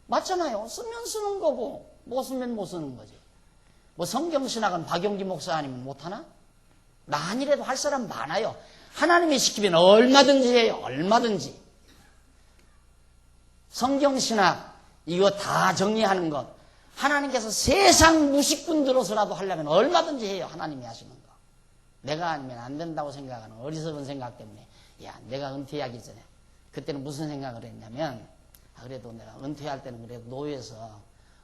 맞잖아요. 쓰면 쓰는 거고 못 쓰면 못 쓰는 거지. 뭐 성경신학은 박용기 목사 아니면 못하나? 나 아니라도 할 사람 많아요. 하나님이 시키면 얼마든지 해요. 얼마든지. 성경신학 이거 다 정리하는 것. 하나님께서 세상 무식군 들어서라도 하려면 얼마든지 해요. 하나님이 하시는 거. 내가 아니면 안 된다고 생각하는 어리석은 생각 때문에 야, 내가 은퇴하기 전에 그때는 무슨 생각을 했냐면 그래도 내가 은퇴할 때는 그래도 노예에서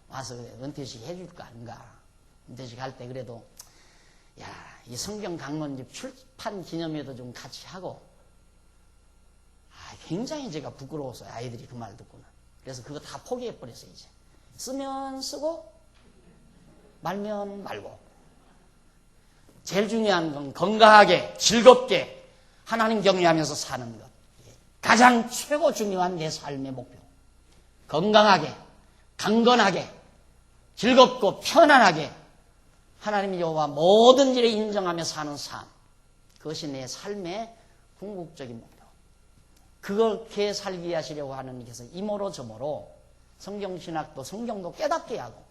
와서 그래, 은퇴식 해줄까 아닌가. 은퇴식 할 때 그래도 야, 이 성경 강론집 출판 기념회도 좀 같이 하고 굉장히 제가 부끄러웠어요. 아이들이 그 말 듣고는. 그래서 그거 다 포기해버렸어요. 이제 쓰면 쓰고 말면 말고 제일 중요한 건 건강하게 즐겁게 하나님 경외하면서 사는 것. 가장 최고 중요한 내 삶의 목표. 건강하게 강건하게 즐겁고 편안하게 하나님 여호와 모든 일에 인정하며 사는 삶. 그것이 내 삶의 궁극적인 목표. 그렇게 살게 하시려고 하나님께서 이모로 저모로 성경신학도 성경도 깨닫게 하고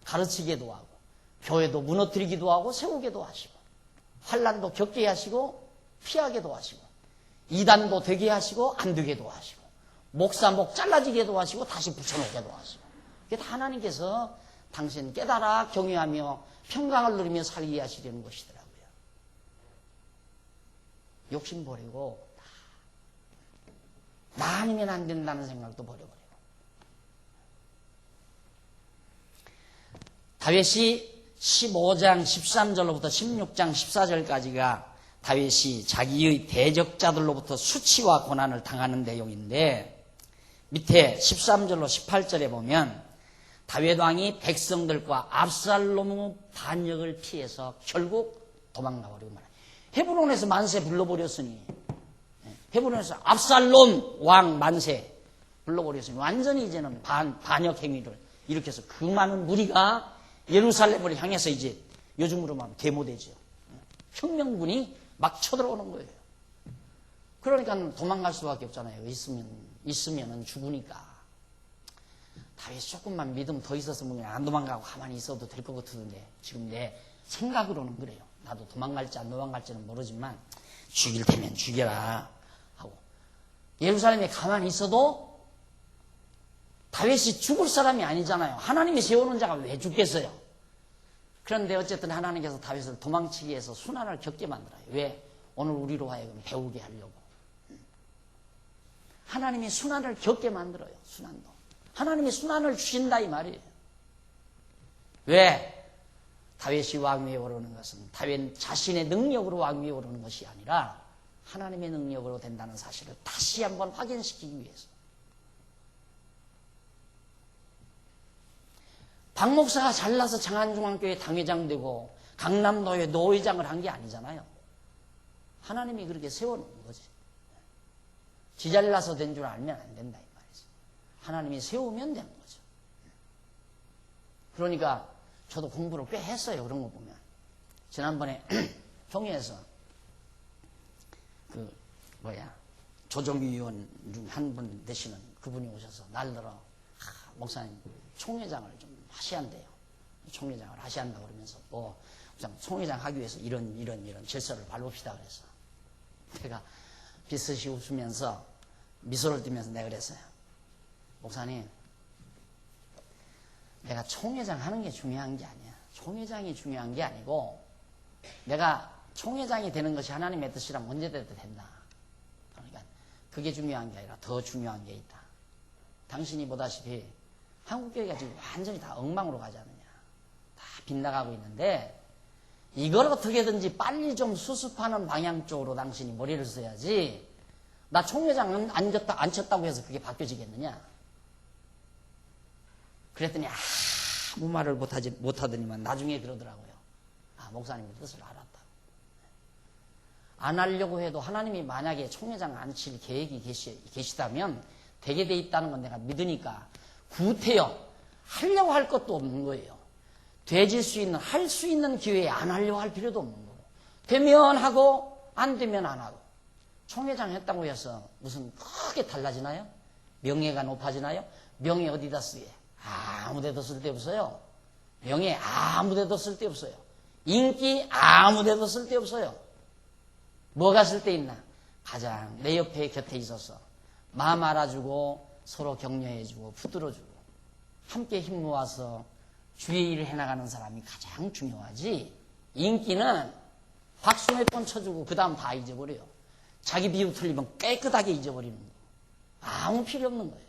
가르치기도 하고 교회도 무너뜨리기도 하고 세우기도 하시고 환난도 겪게 하시고 피하게도 하시고 이단도 되게 하시고 안 되게도 하시고 목사 목 잘라지게도 하시고 다시 붙여놓게도 하시고 이게 다 하나님께서 당신 깨달아 경외하며 평강을 누리며 살게 하시려는 것이더라고요. 욕심 버리고 나 아니면 안 된다는 생각도 버려버리고 다윗이 15장 13절로부터 16장 14절까지가 다윗이 자기의 대적자들로부터 수치와 고난을 당하는 내용인데 밑에 13절로 18절에 보면 다윗 왕이 백성들과 압살롬의 반역을 피해서 결국 도망가 버리고 말아요. 헤브론에서 만세 불러버렸으니 헤브론에서 압살롬 왕 만세 불러버렸으니 완전히 이제는 반역 행위를 일으켜서 그 많은 무리가 예루살렘을 향해서 이제 요즘으로 말하면 데모되죠. 혁명군이 막 쳐들어오는 거예요. 그러니까 도망갈 수밖에 없잖아요. 있으면은 죽으니까. 다윗이 조금만 믿음 더 있었으면 안 도망가고 가만히 있어도 될 것 같은데 지금 내 생각으로는 그래요. 나도 도망갈지 안 도망갈지는 모르지만 죽일 테면 죽여라 하고 예루살렘에 가만히 있어도 다윗이 죽을 사람이 아니잖아요. 하나님이 세우는 자가 왜 죽겠어요? 그런데 어쨌든 하나님께서 다윗을 도망치기 위해서 순환을 겪게 만들어요. 왜? 오늘 우리로 하여금 배우게 하려고. 하나님이 순환을 겪게 만들어요. 순환도. 하나님이 순환을 주신다 이 말이에요. 왜? 다윗이 왕위에 오르는 것은 다윗 자신의 능력으로 왕위에 오르는 것이 아니라 하나님의 능력으로 된다는 사실을 다시 한번 확인시키기 위해서. 박 목사가 잘나서 장안중앙교회 당회장 되고 강남도회 노회장을 한 게 아니잖아요. 하나님이 그렇게 세워놓은 거지. 지 잘나서 된 줄 알면 안 된다 이 말이지. 하나님이 세우면 되는 거죠. 그러니까 저도 공부를 꽤 했어요. 그런 거 보면. 지난번에 종회에서 조정위원 중 한 분 되시는 그분이 오셔서 날더러 목사님 총회장을 좀 하셔야한대요. 총회장을 하셔야한다고 그러면서 총회장 하기 위해서 이런 질서를 밟읍시다 그래서 제가 비슷이 웃으면서 미소를 띠면서 내가 그랬어요. 목사님, 내가 총회장 하는 게 중요한 게 아니야. 총회장이 중요한 게 아니고 내가 총회장이 되는 것이 하나님의 뜻이라면 언제 돼도 된다. 그러니까 그게 중요한 게 아니라 더 중요한 게 있다. 당신이 보다시피 한국교회가 지금 완전히 다 엉망으로 가지 않느냐. 다 빗나가고 있는데 이걸 어떻게든지 빨리 좀 수습하는 방향 쪽으로 당신이 머리를 써야지. 나 총회장 안 쳤다고 해서 그게 바뀌어지겠느냐. 그랬더니 아무 말을 못하더니만 나중에 그러더라고요. 목사님의 뜻을 알았다. 안 하려고 해도 하나님이 만약에 총회장 안 칠 계획이 계시다면 되게 돼 있다는 건 내가 믿으니까 구태여 하려고 할 것도 없는 거예요. 할 수 있는 기회에 안 하려고 할 필요도 없는 거고 되면 하고 안 되면 안 하고 총회장 했다고 해서 무슨 크게 달라지나요? 명예가 높아지나요? 명예 어디다 쓰게? 아무데도 쓸데없어요. 명예 아무데도 쓸데없어요. 인기 아무데도 쓸데없어요. 뭐가 쓸데있나? 가장 내 옆에 곁에 있어서 마음 알아주고 서로 격려해주고 붙들어주고 함께 힘 모아서 주의 일을 해나가는 사람이 가장 중요하지. 인기는 박수 몇 번 쳐주고 그 다음 다 잊어버려요. 자기 비유 틀리면 깨끗하게 잊어버리는 거. 아무 필요 없는 거예요.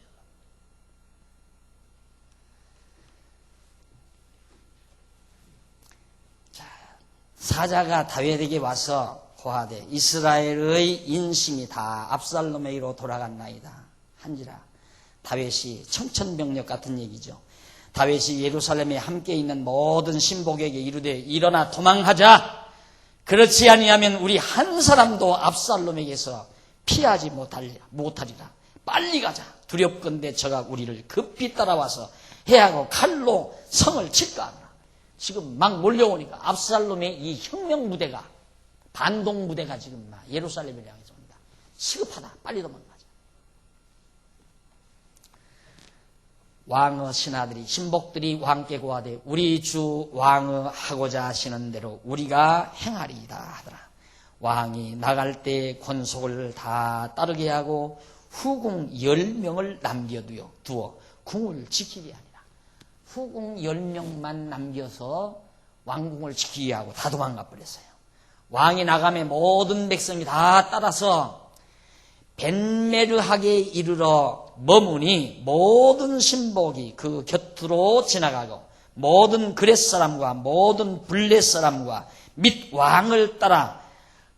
자, 사자가 다윗에게 와서 고하되 이스라엘의 인심이 다 압살롬에게로 돌아갔나이다 한지라. 다윗이 청천벽력 같은 얘기죠. 다윗이 예루살렘에 함께 있는 모든 신복에게 이르되 일어나 도망하자. 그렇지 아니하면 우리 한 사람도 압살롬에게서 피하지 못하리라. 빨리 가자. 두렵건대 저가 우리를 급히 따라와서 해하고 칼로 성을 칠까 하노라. 지금 막 몰려오니까 압살롬의 이 혁명 무대가, 반동 무대가 지금 막 예루살렘을 향해서 온다. 시급하다. 빨리 도망가자. 왕의 신하들이, 신복들이 왕께 고하되 우리 주 왕의 하고자 하시는 대로 우리가 행하리이다 하더라. 왕이 나갈 때 권속을 다 따르게 하고 후궁 10명을 남겨두어 궁을 지키게 하니라. 후궁 10명만 남겨서 왕궁을 지키게 하고 다 도망가 버렸어요. 왕이 나가면 모든 백성이 다 따라서 벤메르하게 이르러 머무니 모든 신복이 그 곁으로 지나가고 모든 그렛 사람과 모든 블렛 사람과 및 왕을 따라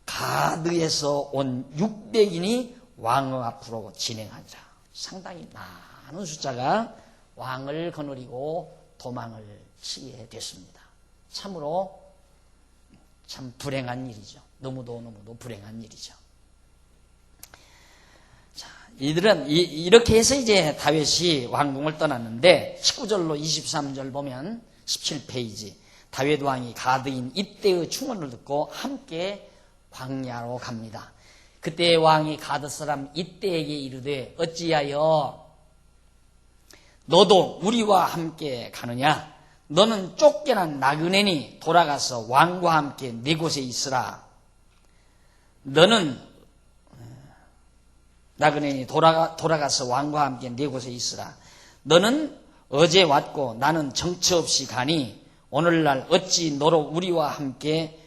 가드에서 온 600인이 왕의 앞으로 진행하니라. 상당히 많은 숫자가 왕을 거느리고 도망을 치게 됐습니다. 참으로 참 불행한 일이죠. 너무도 불행한 일이죠. 자, 이들은 이렇게 해서 이제 다윗이 왕궁을 떠났는데 19절로 23절 보면 17페이지 다윗 왕이 가드인 이때의 충언을 듣고 함께 광야로 갑니다. 그때 왕이 가드 사람 이때에게 이르되 어찌하여 너도 우리와 함께 가느냐? 너는 쫓겨난 나그네니 돌아가서 왕과 함께 네 곳에 있으라. 너는 나그네니 돌아가서 왕과 함께 네 곳에 있으라. 너는 어제 왔고 나는 정처 없이 가니 오늘날 어찌 너로 우리와 함께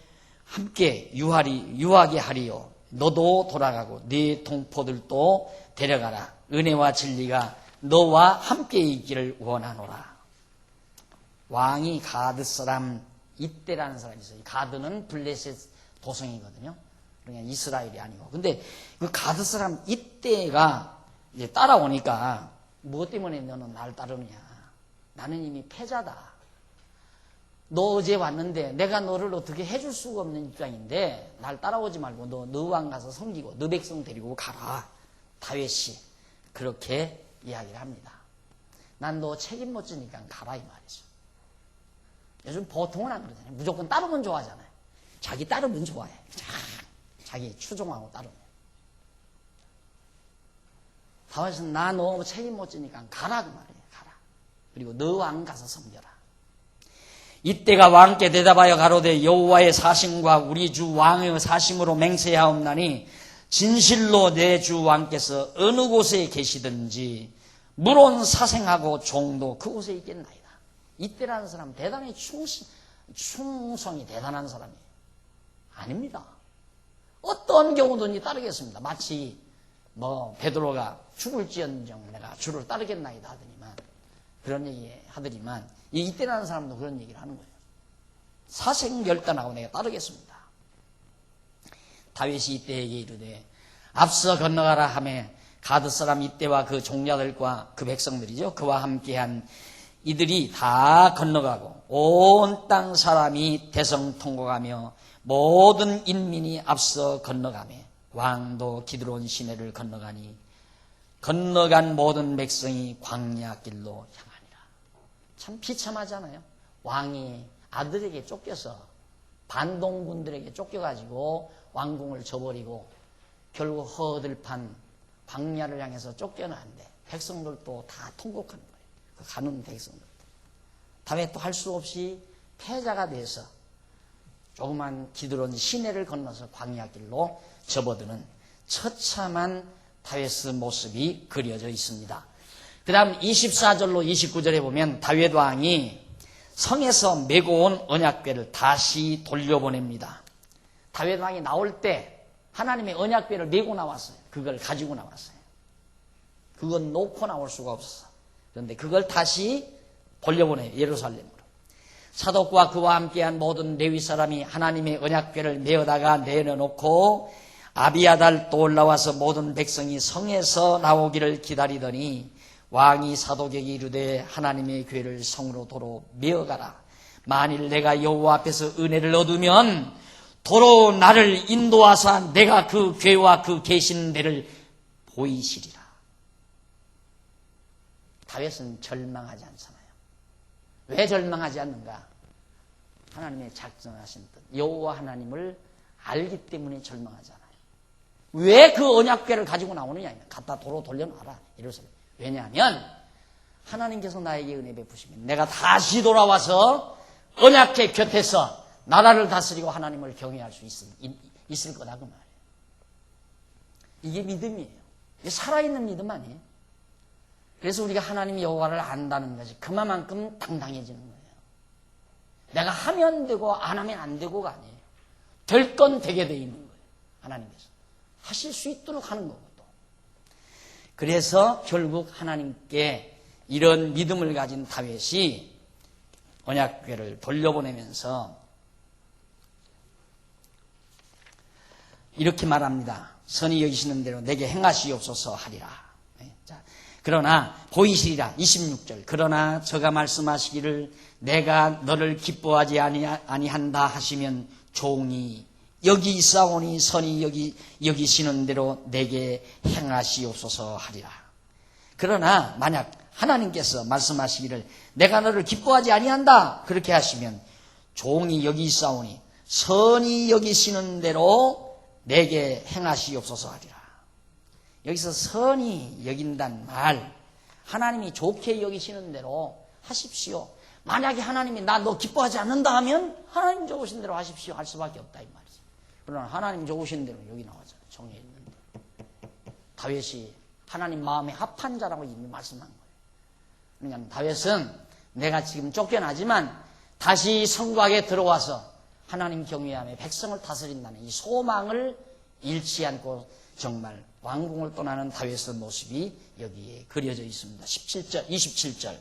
유하게 하리요. 너도 돌아가고 네 동포들도 데려가라. 은혜와 진리가 너와 함께 있기를 원하노라. 왕이 가드 사람 이때라는 사람이 있어요. 가드는 블레셋 도성이거든요. 그러니까 이스라엘이 아니고. 근데 그 가드 사람 이때가 이제 따라오니까 무엇 때문에 너는 날 따르느냐. 나는 이미 패자다. 너 어제 왔는데 내가 너를 어떻게 해줄 수가 없는 입장인데 날 따라오지 말고 너 왕 가서 섬기고 너 백성 데리고 가라. 다윗이 그렇게 이야기를 합니다. 난 너 책임 못 지니까 가라 이 말이죠. 요즘 보통은 안 그러잖아요. 무조건 따르면 좋아하잖아요. 자기 따르면 좋아해. 자기 추종하고 따르면. 다윗은 나 너 책임 못 지니까 가라 그 말이에요. 가라. 그리고 너 왕 가서 섬겨라. 이때가 왕께 대답하여 가로되 여호와의 사심과 우리 주 왕의 사심으로 맹세하옵나니 진실로 내 주 왕께서 어느 곳에 계시든지 물론 사생하고 종도 그곳에 있겠나이다. 이때라는 사람은 대단히 충성이 대단한 사람이에요. 아닙니다. 어떤 경우든지 따르겠습니다. 마치 베드로가 죽을지언정 내가 주를 따르겠나이다 하더니만 그런 얘기 하더니만 이때라는 사람도 그런 얘기를 하는 거예요. 사생결단하고 내가 따르겠습니다. 다윗이 이때에게 이르되 앞서 건너가라 하며 가드 사람 이때와 그 종자들과 그 백성들이죠. 그와 함께한 이들이 다 건너가고 온 땅 사람이 대성통곡하며 모든 인민이 앞서 건너가며 왕도 기드론 시내를 건너가니 건너간 모든 백성이 광야길로 향하니라. 참 비참하잖아요. 왕이 아들에게 쫓겨서 반동군들에게 쫓겨가지고 왕궁을 저버리고 결국 허들판 광야를 향해서 쫓겨나는데 백성들도 다 통곡하는 거예요. 그 가는 백성들도. 다윗도 할 수 없이 패자가 돼서 조그만 기드론 시내를 건너서 광야길로 접어드는 처참한 다윗의 모습이 그려져 있습니다. 그 다음 24절로 29절에 보면 다윗 왕이 성에서 메고 온 언약궤를 다시 돌려보냅니다. 다윗 왕이 나올 때 하나님의 언약궤를 메고 나왔어요. 그걸 가지고 나왔어요. 그건 놓고 나올 수가 없었어. 그런데 그걸 다시 돌려보내요. 예루살렘으로. 사독과 그와 함께한 모든 레위 사람이 하나님의 언약궤를 메어다가 내려놓고 아비아달 또 올라와서 모든 백성이 성에서 나오기를 기다리더니 왕이 사독에게 이르되 하나님의 궤를 성으로 도로 메어가라. 만일 내가 여호와 앞에서 은혜를 얻으면 도로 나를 인도하사 내가 그 궤와 그 계신 데를 보이시리라. 다윗은 절망하지 않잖아요. 왜 절망하지 않는가? 하나님의 작정하신 뜻, 여호와 하나님을 알기 때문에 절망하지 않아요. 왜 그 언약궤를 가지고 나오느냐? 갖다 도로 돌려놔라. 예루살렘. 왜냐하면 하나님께서 나에게 은혜 베푸시면 내가 다시 돌아와서 언약궤 곁에서 나라를 다스리고 하나님을 경외할 수 있을 거다 그 말이에요. 이게 믿음이에요. 이게 살아있는 믿음 아니에요. 그래서 우리가 하나님 여호와를 안다는 것이 그만큼 당당해지는 거예요. 내가 하면 되고 안 하면 안 되고가 아니에요. 될 건 되게 돼 있는 거예요. 하나님께서 하실 수 있도록 하는 거고 또. 그래서 결국 하나님께 이런 믿음을 가진 다윗이 언약궤를 돌려보내면서 이렇게 말합니다. 선히 여기시는 대로 내게 행하시옵소서 하리라. 자, 그러나 보이시리라. 26절. 그러나 저가 말씀하시기를 내가 너를 기뻐하지 아니한다 하시면 종이 여기 있사오니 선히 여기시는 대로 내게 행하시옵소서 하리라. 그러나 만약 하나님께서 말씀하시기를 내가 너를 기뻐하지 아니한다 그렇게 하시면 종이 여기 있사오니 선히 여기시는 대로 내게 행하시옵소서 하리라. 여기서 선히 여긴다는 말, 하나님이 좋게 여기시는 대로 하십시오. 만약에 하나님이 나 너 기뻐하지 않는다 하면 하나님 좋으신 대로 하십시오 할 수밖에 없다 이 말이죠. 그러나 하나님 좋으신 대로 여기 나오잖아요. 정해 있는데 다윗이 하나님 마음에 합한 자라고 이미 말씀한 거예요. 그러니까 다윗은 내가 지금 쫓겨나지만 다시 성곽에 들어와서 하나님 경외하며 백성을 다스린다는 이 소망을 잃지 않고 정말 왕궁을 떠나는 다윗의 모습이 여기에 그려져 있습니다. 17절, 27절.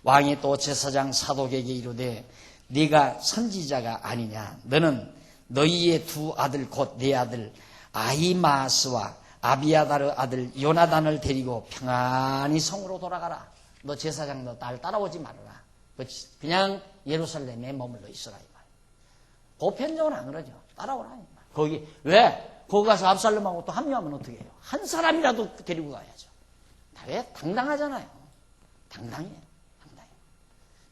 왕이 또 제사장 사독에게 이르되 네가 선지자가 아니냐? 너는 너희의 두 아들 곧 네 아들 아히마스와 아비아다르 아들 요나단을 데리고 평안히 성으로 돌아가라. 너 제사장 너 날 따라오지 말아라. 그냥 예루살렘에 머물러 있어라 이 말. 보편적으로 안 그러죠. 따라오라 이 말. 거기 왜? 거기 가서 압살롬하고 또 합류하면 어떻게 해요? 한 사람이라도 데리고 가야죠. 다윗 당당하잖아요. 당당해요. 당당해요.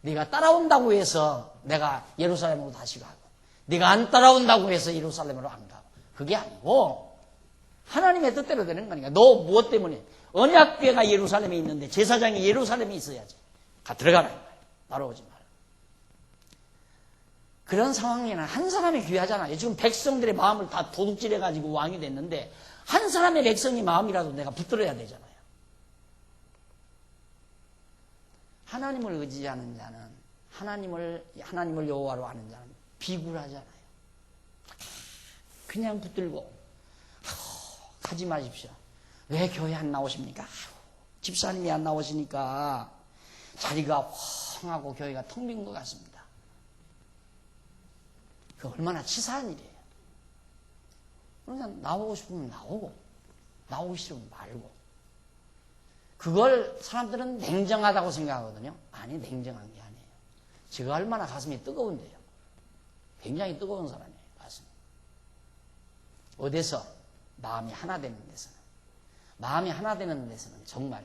네가 따라온다고 해서 내가 예루살렘으로 다시 가고 네가 안 따라온다고 해서 예루살렘으로 안 가고 그게 아니고 하나님의 뜻대로 되는 거니까. 너 무엇 때문에? 언약궤가 예루살렘에 있는데 제사장이 예루살렘에 있어야지. 들어가라 이 말이에요. 따라오지 마라. 그런 상황에는 한 사람이 귀하잖아요. 지금 백성들의 마음을 다 도둑질해가지고 왕이 됐는데 한 사람의 백성의 마음이라도 내가 붙들어야 되잖아요. 하나님을 의지하는 자는 하나님을 여호와로 하는 자는 비굴하잖아요. 그냥 붙들고 가지 마십시오. 왜 교회 안 나오십니까? 집사님이 안 나오시니까 자리가 황하고 교회가 텅 빈 것 같습니다. 그 얼마나 치사한 일이에요. 그러니까 나오고 싶으면 나오고 나오기 싫으면 말고. 그걸 사람들은 냉정하다고 생각하거든요. 아니, 냉정한 게 아니에요. 제가 얼마나 가슴이 뜨거운데요. 굉장히 뜨거운 사람이에요. 가슴이. 어디서? 마음이 하나 되는 데서는. 마음이 하나 되는 데서는 정말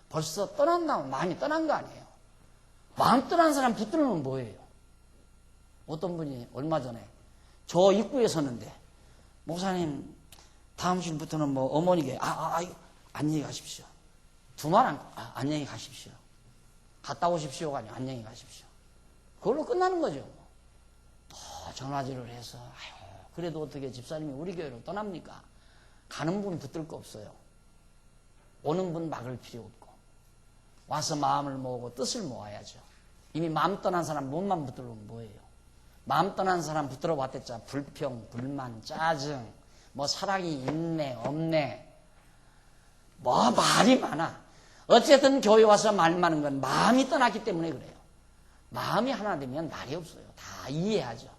벌써 떠난다면 마음이 떠난 거 아니에요. 마음 떠난 사람 붙들면 뭐예요? 어떤 분이 얼마 전에 저 입구에 섰는데 목사님 다음 주부터는 뭐 어머니께 안녕히 가십시오. 두 말 안 안녕히 가십시오. 갔다 오십시오가 아니고 안녕히 가십시오. 그걸로 끝나는 거죠. 전화질을 해서 그래도 어떻게 집사님이 우리 교회로 떠납니까? 가는 분 붙들 거 없어요. 오는 분 막을 필요 없고 와서 마음을 모으고 뜻을 모아야죠. 이미 마음 떠난 사람 몸만 붙들면 뭐예요? 마음 떠난 사람 붙들어 봤댔자 불평, 불만, 짜증, 뭐 사랑이 있네, 없네, 뭐 말이 많아. 어쨌든 교회 와서 말 많은 건 마음이 떠났기 때문에 그래요. 마음이 하나 되면 말이 없어요. 다 이해하죠.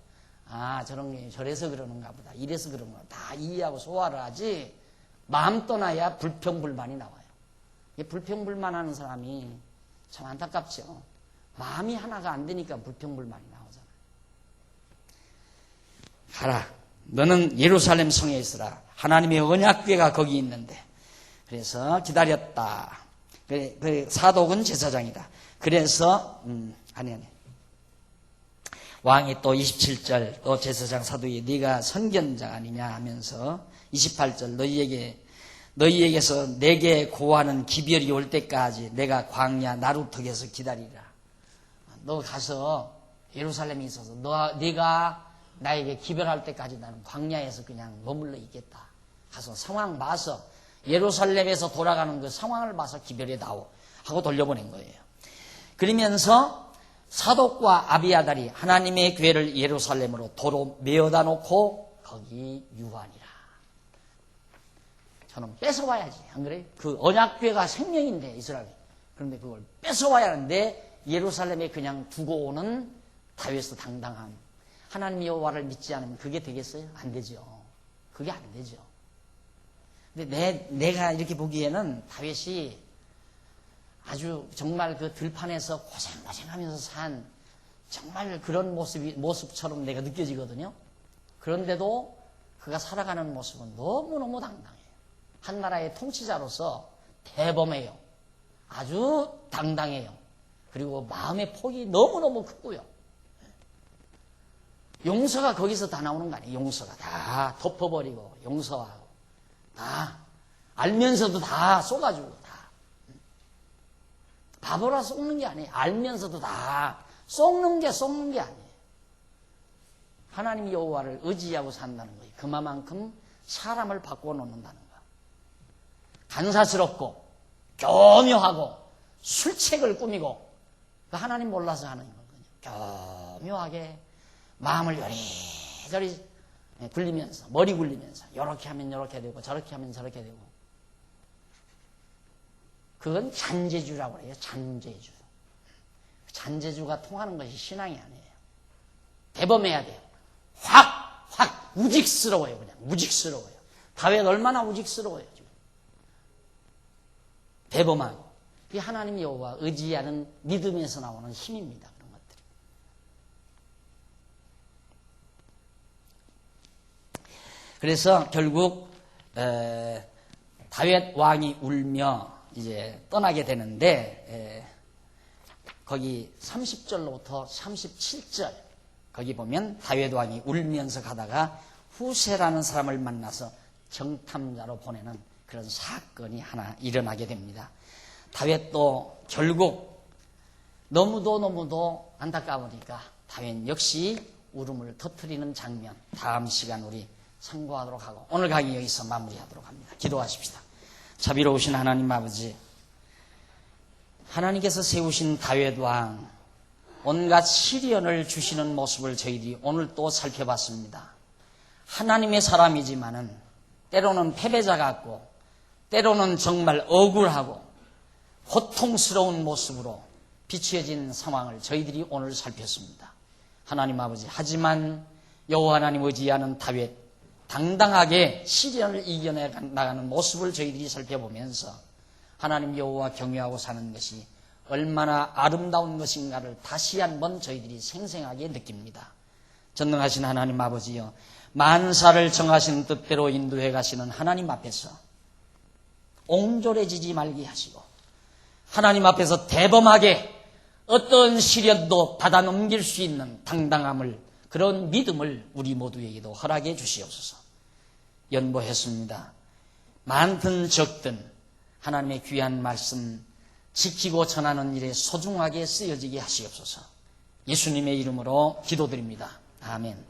아, 저런 게 저래서 그러는가 보다, 이래서 그런가 보다, 다 이해하고 소화를 하지. 마음 떠나야 불평불만이 나와요. 불평불만하는 사람이 참 안타깝죠. 마음이 하나가 안 되니까 불평불만이 나오잖아요. 가라, 너는 예루살렘 성에 있으라. 하나님의 언약궤가 거기 있는데. 그래서 기다렸다. 그 사독은 제사장이다. 그래서 아니 왕이 또 27절 또 제사장 사독이 네가 선견자 아니냐 하면서 28절 너희에게서 내게 고하는 기별이 올 때까지 내가 광야 나루턱에서 기다리라. 너 가서 예루살렘에 있어서 네가 나에게 기별할 때까지 나는 광야에서 그냥 머물러 있겠다. 가서 상황 봐서 예루살렘에서 돌아가는 그 상황을 봐서 기별에 나오 하고 돌려보낸 거예요. 그러면서 사독과 아비아달이 하나님의 궤를 예루살렘으로 도로 메어다 놓고 거기 유하니라. 저는 뺏어와야지, 안 그래요? 그 언약궤가 생명인데 이스라엘. 그런데 그걸 뺏어와야 하는데 예루살렘에 그냥 두고 오는 다윗의 당당함. 하나님 여호와를 믿지 않으면 그게 되겠어요? 안 되죠. 그게 안 되죠. 근데 내가 이렇게 보기에는 다윗이 아주 정말 그 들판에서 고생하면서 산 정말 그런 모습처럼 내가 느껴지거든요. 그런데도 그가 살아가는 모습은 너무너무 당당해요. 한 나라의 통치자로서 대범해요. 아주 당당해요. 그리고 마음의 폭이 너무너무 크고요. 용서가 거기서 다 나오는 거 아니에요. 용서가 다 덮어버리고 용서하고 다 알면서도 다 쏘가지고 다 바보라 쏘는 게 아니에요. 알면서도 다 쏘는 게 아니에요. 하나님 여호와를 의지하고 산다는 거예요. 그만큼 사람을 바꿔놓는다는 거. 간사스럽고 교묘하고 술책을 꾸미고 하나님 몰라서 하는 거거든요. 교묘하게 마음을 요리조리 굴리면서 머리 굴리면서 이렇게 하면 이렇게 되고 저렇게 하면 저렇게 되고 그건 잔재주라고 해요. 잔재주. 잔재주가 통하는 것이 신앙이 아니에요. 대범해야 돼요. 확 우직스러워요. 그냥 우직스러워요. 다윗 얼마나 우직스러워요. 지금. 대범하고 그게 하나님 여호와 의지하는 믿음에서 나오는 힘입니다. 그런 것들이. 그래서 결국 다윗 왕이 울며 이제 떠나게 되는데 거기 30절로부터 37절 거기 보면 다윗 왕이 울면서 가다가 후세라는 사람을 만나서 정탐자로 보내는 그런 사건이 하나 일어나게 됩니다. 다윗도 결국 너무도 안타까우니까 다윗 역시 울음을 터뜨리는 장면 다음 시간 우리 참고하도록 하고 오늘 강의 여기서 마무리하도록 합니다. 기도하십시다. 자비로우신 하나님 아버지, 하나님께서 세우신 다윗 왕 온갖 시련을 주시는 모습을 저희들이 오늘 또 살펴봤습니다. 하나님의 사람이지만은 때로는 패배자 같고 때로는 정말 억울하고 고통스러운 모습으로 비추어진 상황을 저희들이 오늘 살폈습니다. 하나님 아버지, 하지만 여호와 하나님 의지하는 다윗 당당하게 시련을 이겨내 나가는 모습을 저희들이 살펴보면서 하나님 여호와 경외하고 사는 것이 얼마나 아름다운 것인가를 다시 한번 저희들이 생생하게 느낍니다. 전능하신 하나님 아버지여, 만사를 정하신 뜻대로 인도해 가시는 하나님 앞에서 옹졸해지지 말게 하시고 하나님 앞에서 대범하게 어떤 시련도 받아 넘길 수 있는 당당함을, 그런 믿음을 우리 모두에게도 허락해 주시옵소서. 연보했습니다. 많든 적든 하나님의 귀한 말씀 지키고 전하는 일에 소중하게 쓰여지게 하시옵소서. 예수님의 이름으로 기도드립니다. 아멘.